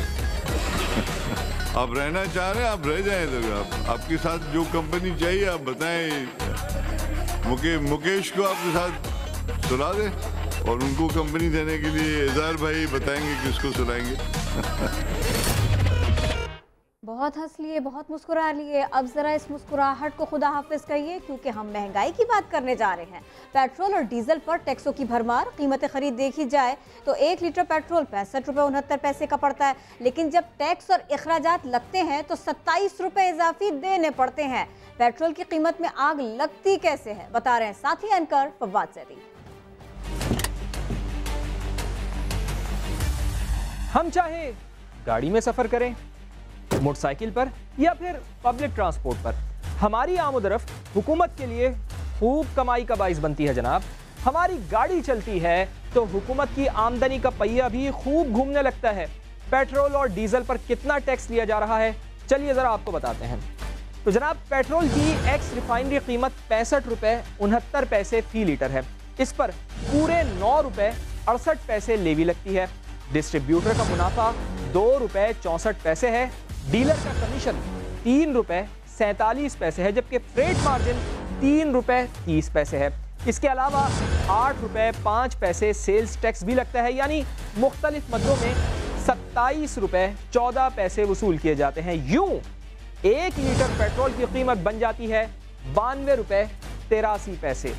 आप रहना चाह रहे हैं, आप रह जाएं इधर। आपके साथ जो कंपनी चाहिए आप बताएं, मुकेश को आपके साथ सुला दें, और उनको कंपनी देने के लिए इजहार भाई बताएंगे किसको सुनाएंगे। बहुत हंस लिए, बहुत मुस्कुरा लिए। अब जरा इस मुस्कुराहट को खुदा हाफिज कहिए, क्योंकि हम महंगाई की बात करने जा रहे हैं। पेट्रोल और डीजल पर टैक्सों की भरमार। कीमत खरीद देखी जाए तो 1 लीटर पेट्रोल 65 रुपये 69 पैसे का पड़ता है, लेकिन जब टैक्स और अखराजात लगते हैं तो 27 रुपये इजाफी देने पड़ते हैं। पेट्रोल की कीमत में आग लगती कैसे है, बता रहे हैं साथी एंकर फवाद सैदी। हम चाहे गाड़ी में सफर करें, मोटरसाइकिल पर या फिर पब्लिक ट्रांसपोर्ट पर, हमारी आमदरफ्त हुकूमत के लिए खूब कमाई का बाइस बनती है जनाब। हमारी गाड़ी चलती है तो हुकूमत की आमदनी का पहिया भी खूब घूमने लगता है। पेट्रोल और डीजल पर कितना टैक्स लिया जा रहा है, चलिए जरा आपको बताते हैं। तो जनाब, पेट्रोल की एक्स रिफाइनरी कीमत 65 रुपए 69 पैसे फी लीटर है। इस पर पूरे 9 रुपए 68 पैसे लेवी लगती है। डिस्ट्रीब्यूटर का मुनाफा 2 रुपए 64 पैसे है। डीलर का कमीशन 3 रुपए 47 पैसे है, जबकि फ्रेट मार्जिन 3 रुपए 30 पैसे है। इसके अलावा 8 रुपए 5 पैसे सेल्स टैक्स भी लगता है, यानी मुख्तलिफ मदों में 27 रुपए 14 पैसे वसूल किए जाते हैं। यूं 1 लीटर पेट्रोल की कीमत बन जाती है 92 रुपए 83 पैसे।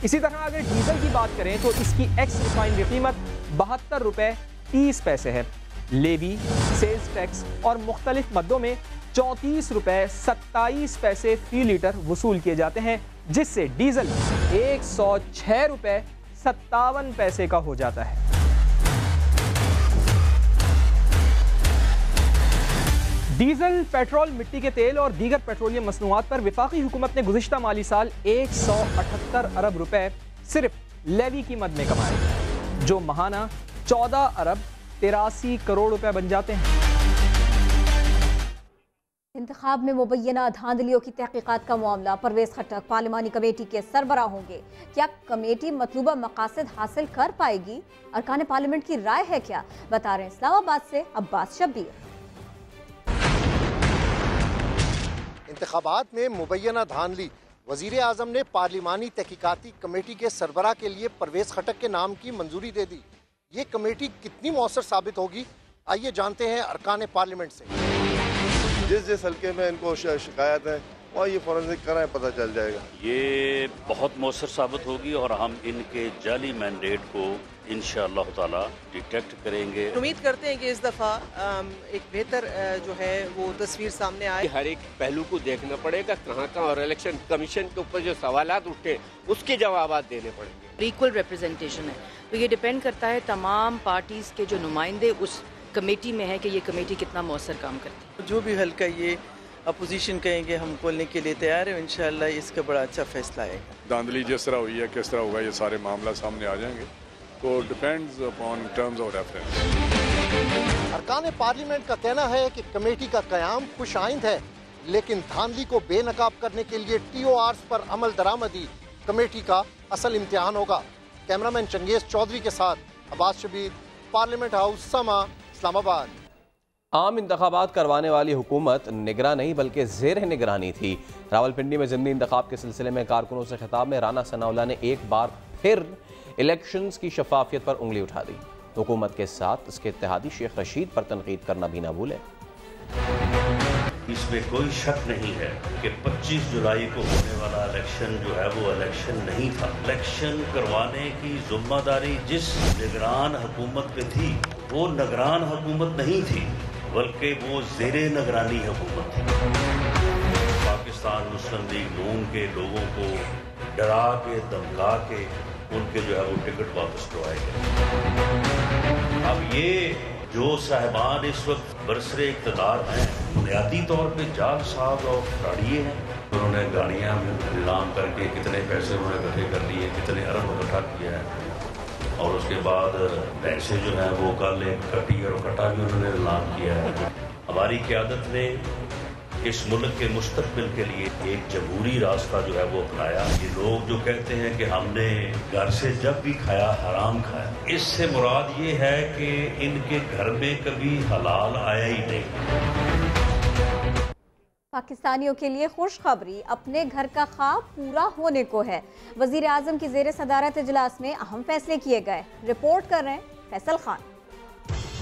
इसी तरह अगर डीजल की बात करें तो इसकी एक्स रिफाइनरी कीमत 72 रुपए 30 पैसे है। लेवी, सेल्स टैक्स और मुख्तलिफ मदों में 34 रुपए 27 पैसे फी लीटर वसूल किए जाते हैं, जिससे डीजल 106 रुपए 57 पैसे का हो जाता है। डीजल, पेट्रोल, मिट्टी के तेल और दीगर पेट्रोलियम मसनूआत पर वफाकी हुकूमत ने गुज़िश्ता माली साल 178 अरब रुपए सिर्फ लेवी की मद में कमाए, जो महाना 14 अरब 83 करोड़ रुपए बन जाते हैं। इंतखाब में मुबैना धांधलियों की तहकीकात का मामला, परवेज खट्टक पार्लिमानी कमेटी के सरबराह होंगे। क्या कमेटी मतलूबा मकासद हासिल कर पाएगी? अरकान पार्लियामेंट की राय है क्या? बता रहे हैं इस्लामाबाद से अब्बास शब्बीर। इंतखाबात में मुबैना धांधली, वजीर आजम ने पार्लिमानी तहकीकाती कमेटी के सरबराह के लिए परवेज खट्टक के नाम की मंजूरी दे दी। ये कमेटी कितनी मौसर साबित होगी, आइए जानते हैं अरकान पार्लियामेंट से। जिस हल्के में इनको शिकायत है और ये फॉरेंसिक कराएं, पता चल जाएगा। ये बहुत मौसर साबित होगी और हम इनके जाली मैंडेट को इंशाअल्लाह ताला डिटेक्ट करेंगे। उम्मीद करते हैं कि इस दफ़ा एक बेहतर जो है वो तस्वीर सामने आए। हर एक पहलू को देखना पड़ेगा कहाँ और इलेक्शन कमीशन के ऊपर जो सवालात उठे उसके जवाब देने पड़ेंगे। इक्वल रिप्रेजेंटेशन है तो ये डिपेंड करता है तमाम पार्टीज के जो नुमाइंदे उस कमेटी में है कि ये कमेटी कितना मौसर काम करती है। जो भी हल्का ये अपोजिशन कहेंगे हम खोलने के लिए तैयार है, इंशाल्लाह इसका बड़ा अच्छा फैसला आएगा। धांधली जिस तरह हुई है, किस तरह होगा, ये सारे मामला सामने आ जाएंगे, तो depends upon terms of reference. अरकान पार्लियामेंट का कहना है कि कमेटी का कयाम खुश आइंद है, लेकिन धांधली को बेनकाब करने के लिए TORs पर अमल दरामदी कमेटी का असल इम्तिहान होगा। कैमरामैन चंगेज चौधरी के साथ अब्बास शबीर, पार्लियामेंट हाउस, समा, इस्लामाबाद। आम इंतखाबात करवाने वाली हुकूमत निगरान नहीं बल्कि ज़ेर निगरानी थी। रावलपिंडी में ज़िमनी इंतखाब के सिलसिले में कारकुनों से खिताब में राना सनाउल्लाह ने एक बार फिर इलेक्शंस की शफाफियत पर उंगली उठा दी। हुकूमत के साथ इसके इत्तेहादी शेख रशीद पर तनकीद करना भी ना भूलें। इसमें कोई शक नहीं है कि 25 जुलाई को होने वाला इलेक्शन जो है वो इलेक्शन नहीं था। इलेक्शन करवाने की जिम्मेदारी जिस निगरान हुकूमत पे थी वो निगरान हुकूमत नहीं थी, बल्कि वो ज़ेरे निगरानी हुकूमत थी। पाकिस्तान मुस्लिम लीग नून के लोगों को डरा के धमका के उनके जो है वो टिकट वापस करवाए गए। अब ये जो साहिबान इस वक्त बरसरे इक़्तिदार हैं, बुनियादी तौर पे जाल साहब और खिलाड़िए हैं। उन्होंने गाड़ियाँ नीलाम करके कितने पैसे उन्होंने इकट्ठे कर लिए, कितने अरब इकट्ठा किया है, और उसके बाद पैसे जो है वो कल एक कटी और कटा भी उन्होंने ऐलान किया है। हमारी क़यादत ने इस मुल्क के मुस्तक़बिल के लिए एक जमहूरी रास्ता जो है वो अपनाया। ये लोग जो कहते हैं कि हमने घर से जब भी खाया हराम खाया, इससे मुराद ये है कि इनके घर में कभी हलाल आया ही नहीं। पाकिस्तानियों के लिए खुशखबरी, अपने घर का ख्वाब पूरा होने को है। वजीर आजम की ज़ेर सदारत इजलास में अहम फैसले किए गए। रिपोर्ट कर रहे हैं फैसल खान।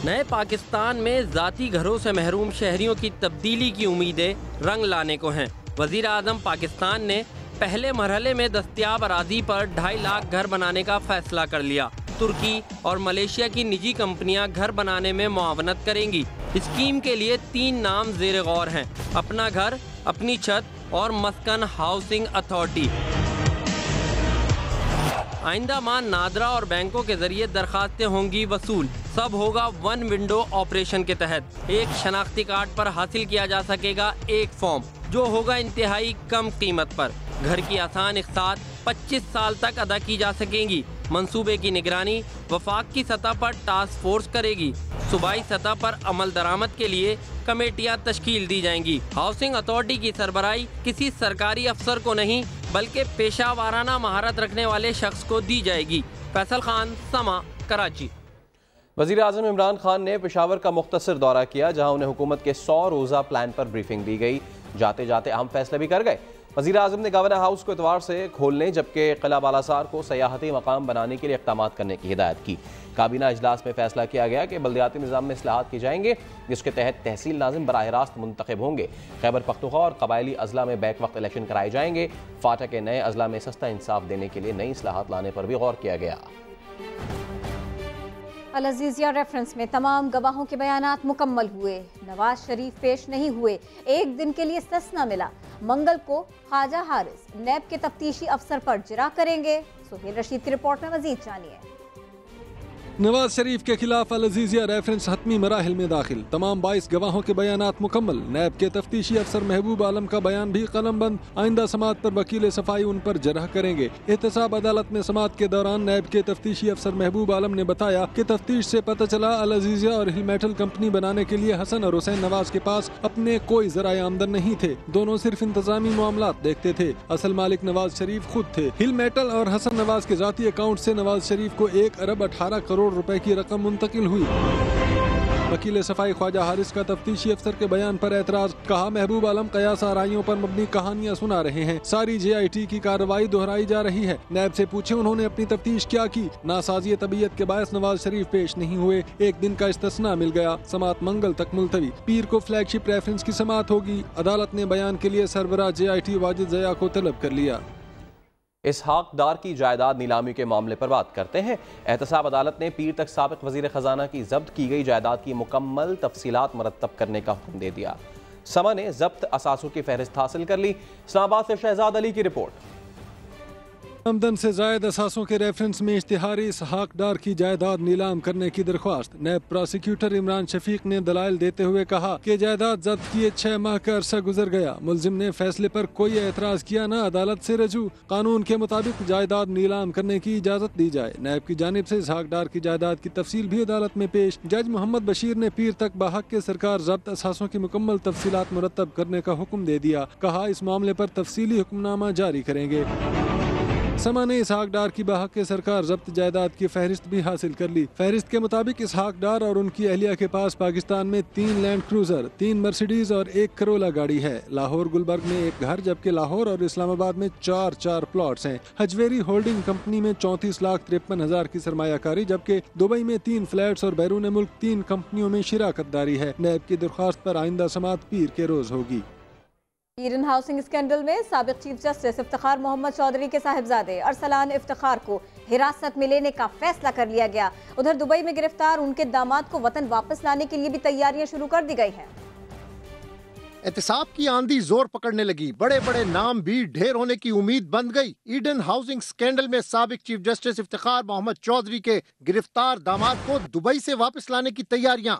नए पाकिस्तान में ज़ाती घरों से महरूम शहरियों की तब्दीली की उम्मीदें रंग लाने को हैं। वज़ीर आज़म पाकिस्तान ने पहले मरहले में दस्तयाब अराजी पर 2.5 लाख घर बनाने का फैसला कर लिया। तुर्की और मलेशिया की निजी कंपनियां घर बनाने में मुआवनत करेंगी। स्कीम के लिए 3 नाम ज़ेर गौर हैं: अपना घर, अपनी छत और मस्कन हाउसिंग अथॉरिटी। आइंदा माह नादरा और बैंकों के जरिए दरखास्तें होंगी वसूल। सब होगा वन विंडो ऑपरेशन के तहत। एक शनाख्ती कार्ड पर हासिल किया जा सकेगा एक फॉर्म, जो होगा इंतहाई कम कीमत पर। घर की आसान इक़सात 25 साल तक अदा की जा सकेंगी। मंसूबे की निगरानी वफाक की सतह पर टास्क फोर्स करेगी। सूबाई सतह पर अमल दरामद के लिए कमेटियां तश्कील दी जाएंगी। हाउसिंग अथॉरिटी की सरबराही किसी सरकारी अफसर को नहीं बल्कि पेशा वाराना महारत रखने वाले शख्स को दी जाएगी। फैसल खान, समा, कराची। वज़ीर आज़म इमरान खान ने पेशावर का मुख्तसर दौरा किया, जहां उन्हें हुकूमत के 100 रोज़ा प्लान पर ब्रीफिंग दी गई। जाते जाते अहम फैसले भी कर गए। वज़ीर आज़म ने गवर्नर हाउस को इतवार से खोलने जबकि किला बालासार को सयाहती मकाम बनाने के लिए इक़दामात करने की हिदायत की। काबीना इजलास में फैसला किया गया कि बल्दियाती निज़ाम में इस्लाहात किए जाएंगे, जिसके तहत तहसील नाज़िम बराह रास्त मुंतखब होंगे। खैबर पख्तूनख्वा और कबायली अजला में बैक वक्त इलेक्शन कराए जाएंगे। फाटा के नए अजला में सस्ता इंसाफ देने के लिए नई इस्लाहात लाने पर भी गौर किया गया। अल अज़ीज़िया रेफरेंस में तमाम गवाहों के बयानात मुकम्मल हुए। नवाज शरीफ पेश नहीं हुए, एक दिन के लिए इस्तिस्ना मिला। मंगल को ख्वाजा हारिस नैब के तफ्तीशी अफसर पर जिरा करेंगे। सुहेल रशीद की रिपोर्ट में मजीद जानिए। नवाज शरीफ के खिलाफ अल अज़ीज़िया रेफरेंस हतमी मराहिल में दाखिल। तमाम 22 गवाहों के बयानात मुकम्मल। नैब के तफ्तीशी अफसर महबूब आलम का बयान भी कलमबंद। आइंदा समात पर वकील सफाई उन पर जरह करेंगे। एहतसाब अदालत में समात के दौरान नैब के तफ्तीशी अफसर महबूब आलम ने बताया कि तफ्तीश से पता चला अल अज़ीज़िया और हिल मेटल कंपनी बनाने के लिए हसन और हुसैन नवाज के पास अपने कोई ज़राए आमदन नहीं थे। दोनों सिर्फ इंतजामी मामलात देखते थे। असल मालिक नवाज शरीफ खुद थे। हिल मेटल और हसन नवाज के जाती अकाउंट से नवाज शरीफ को 1 अरब 18 करोड़ रुपए की रकम मुंतकिल हुई। वकील सफाई ख्वाजा हारिस का तफ्तीशी अफसर के बयान पर एतराज। कहा, महबूब आलम कयास आराइयों पर मबनी कहानियां सुना रहे हैं। सारी JIT की कार्रवाई दोहराई जा रही है। नैब से पूछे उन्होंने अपनी तफ्तीश क्या की। नासाजी तबीयत के बायस नवाज शरीफ पेश नहीं हुए। एक दिन का इस्तिस्ना मिल गया। समात मंगल तक मुलतवी। पीर को फ्लैगशिप रेफरेंस की समात होगी। अदालत ने बयान के लिए सरबराह JIT वाजिद ज़या को तलब कर लिया। इसहाक डार की जायदाद नीलामी के मामले पर बात करते हैं। एहतसाब अदालत ने पीर तक साबिक वजीर खजाना की जब्त की गई जायदाद की मुकम्मल तफसीलात मुरतब करने का हुक्म दे दिया। समा ने जब्त असासों की फहरिस्त हासिल कर ली। इस्लामाबाद से शहजाद अली की रिपोर्ट। आमदन से जायद असासों के रेफरेंस में इश्तिहारी इसहाक डार की जायदाद नीलाम करने की दरख्वास्त। नैब प्रोसिक्यूटर इमरान शफीक ने दलाइल देते हुए कहा कि जायदाद जब्त किए 6 माह का अरसा गुजर गया। मुलजिम ने फैसले पर कोई एतराज किया न अदालत से रजू। कानून के मुताबिक जायदाद नीलाम करने की इजाजत दी जाए। नैब की जानिब से इसहाक डार की जायदाद की तफसील भी अदालत में पेश। जज मोहम्मद बशीर ने पीर तक बहक के सरकार जब्त असासों की मुकम्मल तफसीलात मुरतब करने का हुक्म दे दिया। कहा, इस मामले पर तफसीली हुक्मनामा जारी करेंगे। समा ने इसहाक डार की बहक के सरकार जब्त जायदाद की फहरिस्त भी हासिल कर ली। फहरिस्त के मुताबिक इसहाक डार और उनकी अहलिया के पास पाकिस्तान में 3 लैंड क्रूजर, 3 मर्सिडीज और 1 करोला गाड़ी है। लाहौर गुलबर्ग में 1 घर, जबकि लाहौर और इस्लामाबाद में 4 प्लॉट्स हैं। हजवेरी होल्डिंग कंपनी में 34,53,000 की सरमायाकारी, जबकि दुबई में 3 फ्लैट्स और बैरून मुल्क 3 कंपनियों में शिराकतदारी है। नैब की दरख्वास्त पर आइंदा समात पीर के रोज होगी। ईडन हाउसिंग स्कैंडल में साबिक चीफ जस्टिस इफ्तिखार मोहम्मद चौधरी के साहिबजादे अरसलान इफ्तिखार को हिरासत में लेने का फैसला कर लिया गया। उधर दुबई में गिरफ्तार उनके दामाद को वतन वापस लाने के लिए भी तैयारियां शुरू कर दी गई हैं। एहतसाब की आंधी जोर पकड़ने लगी। बड़े बड़े नाम भी ढेर होने की उम्मीद बंद गई। ईडन हाउसिंग स्कैंडल में साबिक चीफ जस्टिस इफ्तिखार मोहम्मद चौधरी के गिरफ्तार दामाद को दुबई से वापस लाने की तैयारियां।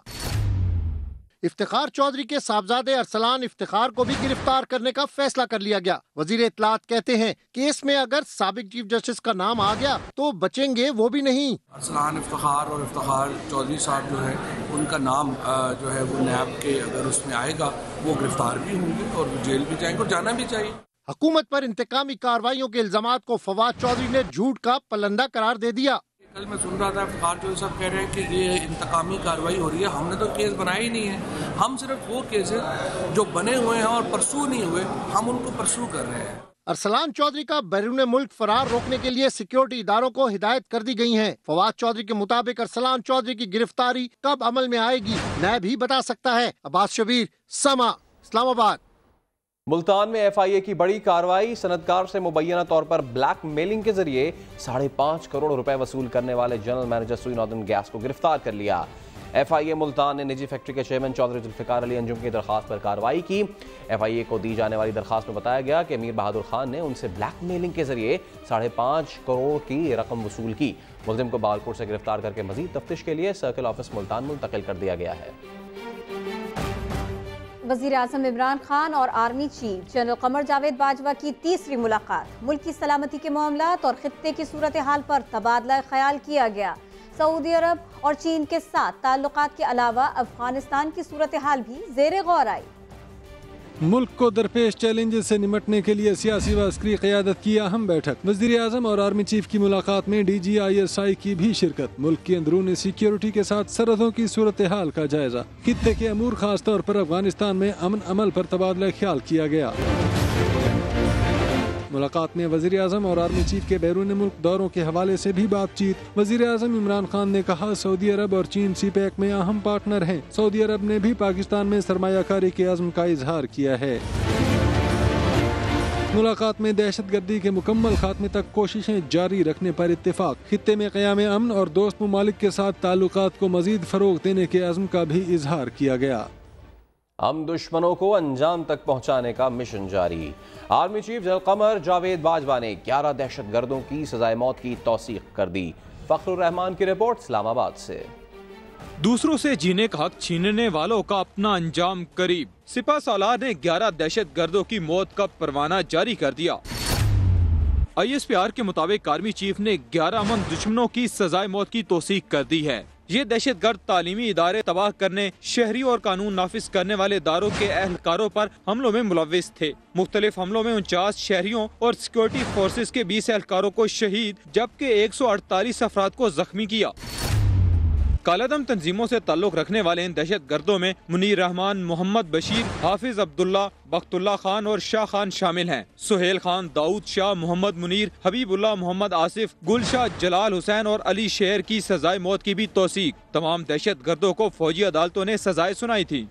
इफ्तिखार चौधरी के साहबजादे अरसलान इफ्तिखार को भी गिरफ्तार करने का फैसला कर लिया गया। वजीर इत्तलात कहते हैं केस में अगर साबिक चीफ जस्टिस का नाम आ गया तो बचेंगे वो भी नहीं। अरसलान इफ्तिखार और इफ्तिखार चौधरी साहब जो है उनका नाम जो है वो नैब के अगर उसमें आएगा वो गिरफ्तार भी होंगे और जेल भी जाएंगे और जाना भी चाहिए। हुकूमत पर इंतकामी कार्रवाइयों के इल्जामात को फवाद चौधरी ने झूठ का पलंदा करार दे दिया। कल मैं सुन रहा था इफ्तिखार चौधरी साहब कह रहे हैं कि ये इंतकामी कार्रवाई हो रही है। हमने तो केस बनाया ही नहीं है। हम सिर्फ वो केसेस जो बने हुए हैं और परसू नहीं हुए हम उनको परसू कर रहे हैं। अरसलान चौधरी का बैरून मुल्क फरार रोकने के लिए सिक्योरिटी इदारों को हिदायत कर दी गई है। फवाद चौधरी के मुताबिक अरसलान चौधरी की गिरफ्तारी कब अमल में आएगी नैब ही बता सकता है। अब्बास शबीर, समा, इस्लामाबाद। मुल्तान में FIA की बड़ी कार्रवाई। सनदकार से मुबैना तौर पर ब्लैक मेलिंग के जरिए 5.5 करोड़ रुपए वसूल करने वाले जनरल मैनेजर सुई नॉर्दर्न गैस को गिरफ्तार कर लिया। FIA मुल्तान ने निजी फैक्ट्री के चेयरमैन चौधरी जुल्फिकार अली अंजुम की दरखास्त पर कार्रवाई की। FIA को दी जाने वाली दरखास्त में बताया गया कि मीर बहादुर खान ने उनसे ब्लैकमेलिंग के जरिए 5.5 करोड़ की रकम वसूल की। मुलजिम को बालकोट से गिरफ्तार करके मजीद तफ्तीश के लिए सर्किल ऑफिस मुल्तान मुंतकिल कर दिया गया है। वज़ीर आज़म इमरान खान और army chief general Qamar Javed Bajwa की तीसरी मुलाकात। मुल्क की सलामती के मामलात और खित्ते की सूरत हाल पर तबादला ख्याल किया गया। सऊदी अरब और चीन के साथ ताल्लुकात के अलावा अफगानिस्तान की सूरत हाल भी ज़ेरे गौर आई। मुल्क को दरपेश चैलेंजेस से निमटने के लिए सियासी व अस्करी क़यादत की अहम बैठक। वज़ीर आज़म और आर्मी चीफ की मुलाकात में DGISI की भी शिरकत। मुल्क की अंदरूनी सिक्योरिटी के साथ सरहदों की सूरत हाल का जायजा। खित्ते के अमूर खास तौर पर अफगानिस्तान में अमन अमल पर तबादला ख्याल किया गया। मुलाकात में वज़ीर आज़म और आर्मी चीफ के बैरून मुल्क दौरों के हवाले से भी बातचीत। वज़ीर आज़म इमरान खान ने कहा सऊदी अरब और चीन CPEC में अहम पार्टनर हैं। सऊदी अरब ने भी पाकिस्तान में सरमायाकारी के अज़्म का इजहार किया है। मुलाकात में दहशतगर्दी के मुकम्मल खात्मे तक कोशिशें जारी रखने पर इत्तेफाक। खित्ते में क़याम अमन और दोस्त ममालिक के साथ ताल्लुकात को मज़ीद फ़रोग़ देने के अज़्म का भी इजहार किया गया। हम दुश्मनों को अंजाम तक पहुंचाने का मिशन जारी। Army chief general Qamar Javed Bajwa ने 11 दहशतगर्दों की सजाए मौत की तौसीक कर दी। फखरुर रहमान की रिपोर्ट इस्लामाबाद से। दूसरों से जीने का हक छीनने वालों का अपना अंजाम करीब। सिपह सालार ने 11 दहशतगर्दों की मौत का परवाना जारी कर दिया। ISPR के मुताबिक आर्मी चीफ ने 11 अमन दुश्मनों की सजाए मौत की तौसीक कर दी है। ये दहशतगर्द तालीमी इदारे तबाह करने, शहरी और कानून नाफिज करने वाले इदारों के अहलकारों पर हमलों में मुलव्विस थे। मुख्तलिफ हमलों में 49 शहरियों और सिक्योरिटी फोर्सेज के 20 एहलकारों को शहीद जबकि 148 अफराद को जख्मी किया। कालादम तंजीमों से ताल्लुक रखने वाले इन दहशतगर्दों में मुनीर रहमान, मोहम्मद बशीर, हाफिज अब्दुल्ला, बख्तुल्ला खान और शाह खान शामिल हैं। सुहेल खान, दाऊद शाह, मोहम्मद मुनीर, हबीबुल्लाह, मोहम्मद आसिफ, गुलशाह, जलाल हुसैन और अली शेर की सजाए मौत की भी तौसीक। तमाम दहशतगर्दों को फौजी अदालतों ने सजाएं सुनाई थी।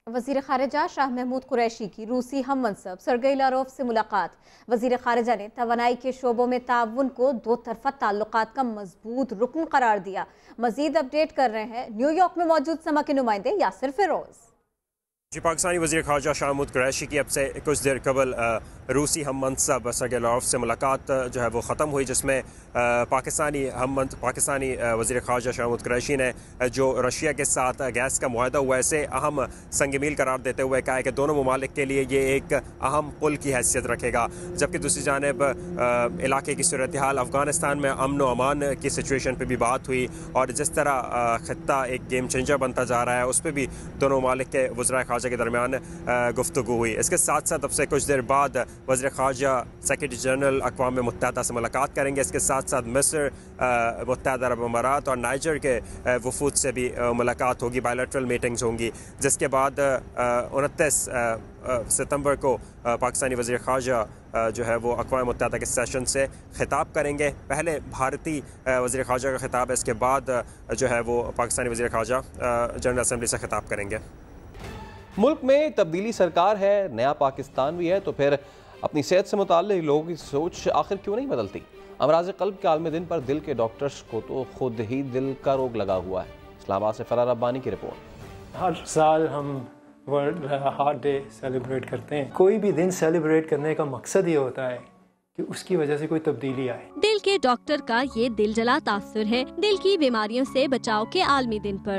वज़ीर ख़ारिजा शाह महमूद कुरैशी की रूसी हम मनसब सरगई लारोफ से मुलाकात। वज़ीर ख़ारिजा ने तवानाई के शोबों में ताउन को दो तरफ़ा ताल्लुकात का मजबूत रुकन करार दिया। मज़ीद अपडेट कर रहे हैं न्यूयॉर्क में मौजूद समा के नुमाइंदे यासिर फिरोज़। जी, पाकिस्तानी वज़ीर ख़ारजा शाह महमूद कुरैशी की अब से कुछ देर कबल रूसी हम मनसब सरगई लारोफ से मुलाकात जो है वो ख़त्म हुई, जिसमें पाकिस्तानी वज़ीर ख़ारजा शाह महमूद कुरैशी ने जो रशिया के साथ गैस का मुआहदा हुआ है इसे अहम संग मील करार देते हुए कहा है कि दोनों ममालिक के लिए ये एक अहम पुल की हैसियत रखेगा। जबकि दूसरी जानिब इलाके की सूरत हाल अफ़गानिस्तान में अमन व अमान की सिचुएशन पर भी बात हुई और जिस तरह ख़त्ता एक गेम चेंजर बनता जा रहा है उस पर भी दोनों ममालिक के वज़ीर ख़ारजा के दरमियान गुफ्तगू हुई। इसके साथ साथ अब से कुछ देर बाद वज़ीर ख़ारजा सेक्रेटरी जनरल अक़वाम मुत्तहिदा से मुलाकात करेंगे। इसके साथ साथ मिस्र, मुत्तहिदा अरब अमारात और नाइजर के वफूद से भी मुलाकात होगी, बायलैटरल मीटिंग्स होंगी। जिसके बाद 29 सितंबर को पाकिस्तानी वज़ीर ख़ारजा जो है वो अक़वाम मुत्तहिदा के सेशन से खिताब करेंगे। पहले भारतीय वज़ीर ख़ारजा का खिताब है, इसके बाद जो है वो पाकिस्तानी वज़ीर ख़ारजा जनरल असम्बली से खिताब करेंगे। मुल्क में तब्दीली सरकार है, नया पाकिस्तान भी है, तो फिर अपनी सेहत से मुताल्लिक़ लोगों की सोच आखिर क्यों नहीं बदलती? अमराज़ क़ल्ब के आलमी दिन पर दिल के डॉक्टर्स को तो खुद ही दिल का रोग लगा हुआ है। इस्लामाबाद से फरार रब्बानी की रिपोर्ट। हर साल हम वर्ल्ड हार्ट डे सेलिब्रेट करते हैं। कोई भी दिन सेलिब्रेट करने का मकसद ये होता है कि उसकी वजह से कोई तब्दीली आए। दिल के डॉक्टर का ये दिल जला तासुर है दिल की बीमारियों से बचाव के आलमी दिन पर।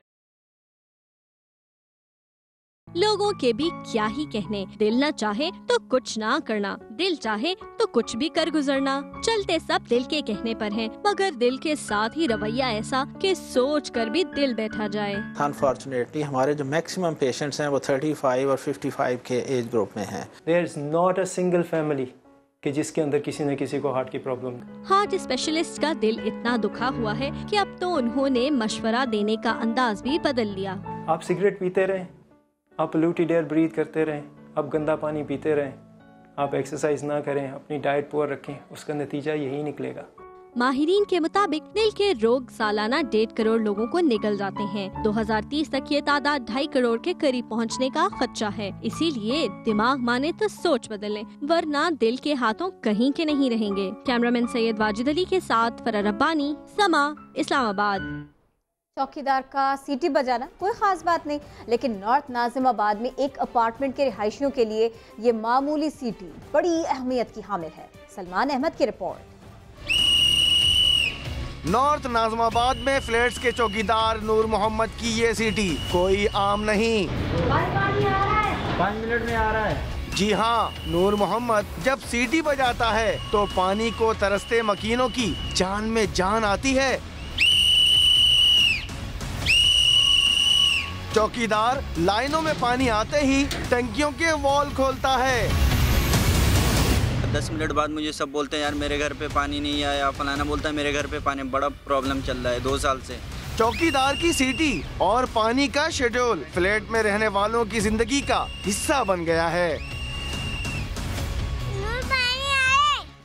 लोगों के भी क्या ही कहने, दिल न चाहे तो कुछ ना करना, दिल चाहे तो कुछ भी कर गुजरना। चलते सब दिल के कहने पर हैं, मगर दिल के साथ ही रवैया ऐसा कि सोच कर भी दिल बैठा जाए। अनफॉर्चुनेटली हमारे जो मैक्सिमम पेशेंट्स हैं वो 35 और 55 के एज ग्रुप में हैं। There is not a single family कि जिसके अंदर किसी न किसी को हार्ट की प्रॉब्लम। हार्ट स्पेशलिस्ट का दिल इतना दुखा हुआ है कि अब तो उन्होंने मशवरा देने का अंदाज भी बदल लिया। आप सिगरेट पीते रहें, आप पोल्यूटेड एयर ब्रीथ करते रहें, आप गंदा पानी पीते रहें, आप एक्सरसाइज ना करें, अपनी डाइट पुअर रखें, उसका नतीजा यही निकलेगा। माहिरीन के मुताबिक दिल के रोग सालाना 1.5 करोड़ लोगों को निकल जाते हैं। 2030 तक ये तादाद 2.5 करोड़ के करीब पहुंचने का खदशा है। इसीलिए दिमाग माने तो सोच बदलें, वरना दिल के हाथों कहीं के नहीं रहेंगे। कैमरामैन सैयद वाजिद अली के साथ फरार रब्बानी, समा, इस्लामाबाद। चौकीदार का सीटी बजाना कोई खास बात नहीं, लेकिन नॉर्थ नाजिमाबाद में एक अपार्टमेंट के रिहायशियों के लिए ये मामूली सीटी बड़ी अहमियत की हामिल है। सलमान अहमद की रिपोर्ट। नॉर्थ नाजिमाबाद में फ्लैट्स के चौकीदार नूर मोहम्मद की ये सीटी कोई आम नहीं। 5 मिनट में आ रहा है। जी हाँ, नूर मोहम्मद जब सीटी बजाता है तो पानी को तरसते मकीनों की जान में जान आती है। चौकीदार लाइनों में पानी आते ही टंकियों के वॉल खोलता है। 10 मिनट बाद मुझे सब बोलते हैं यार मेरे घर पे पानी नहीं आया, फलाना बोलता है मेरे घर पे पानी, बड़ा प्रॉब्लम चल रहा है 2 साल से। चौकीदार की सीटी और पानी का शेड्यूल फ्लैट में रहने वालों की जिंदगी का हिस्सा बन गया है।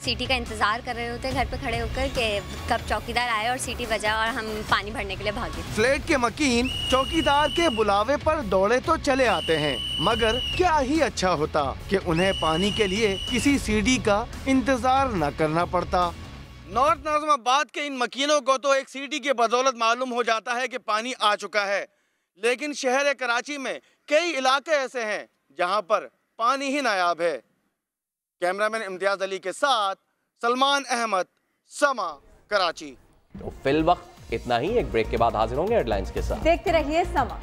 सीटी का इंतजार कर रहे होते घर पे खड़े होकर कि कब चौकीदार आए और सीटी बजा और हम पानी भरने के लिए भागे। फ्लैट के मकीन चौकीदार के बुलावे पर दौड़े तो चले आते हैं, मगर क्या ही अच्छा होता कि उन्हें पानी के लिए किसी सीढ़ी का इंतजार न करना पड़ता। नॉर्थ नाजिमाबाद के इन मकीनों को तो एक सीढ़ी के बदौलत मालूम हो जाता है कि पानी आ चुका है, लेकिन शहर कराची में कई इलाके ऐसे हैं जहाँ पर पानी ही नायाब है। कैमरामैन इम्तियाज अली के साथ सलमान अहमद, समा, कराची। तो फिल वक्त इतना ही। एक ब्रेक के बाद हाजिर होंगे हेडलाइंस के साथ। देखते रहिए समा।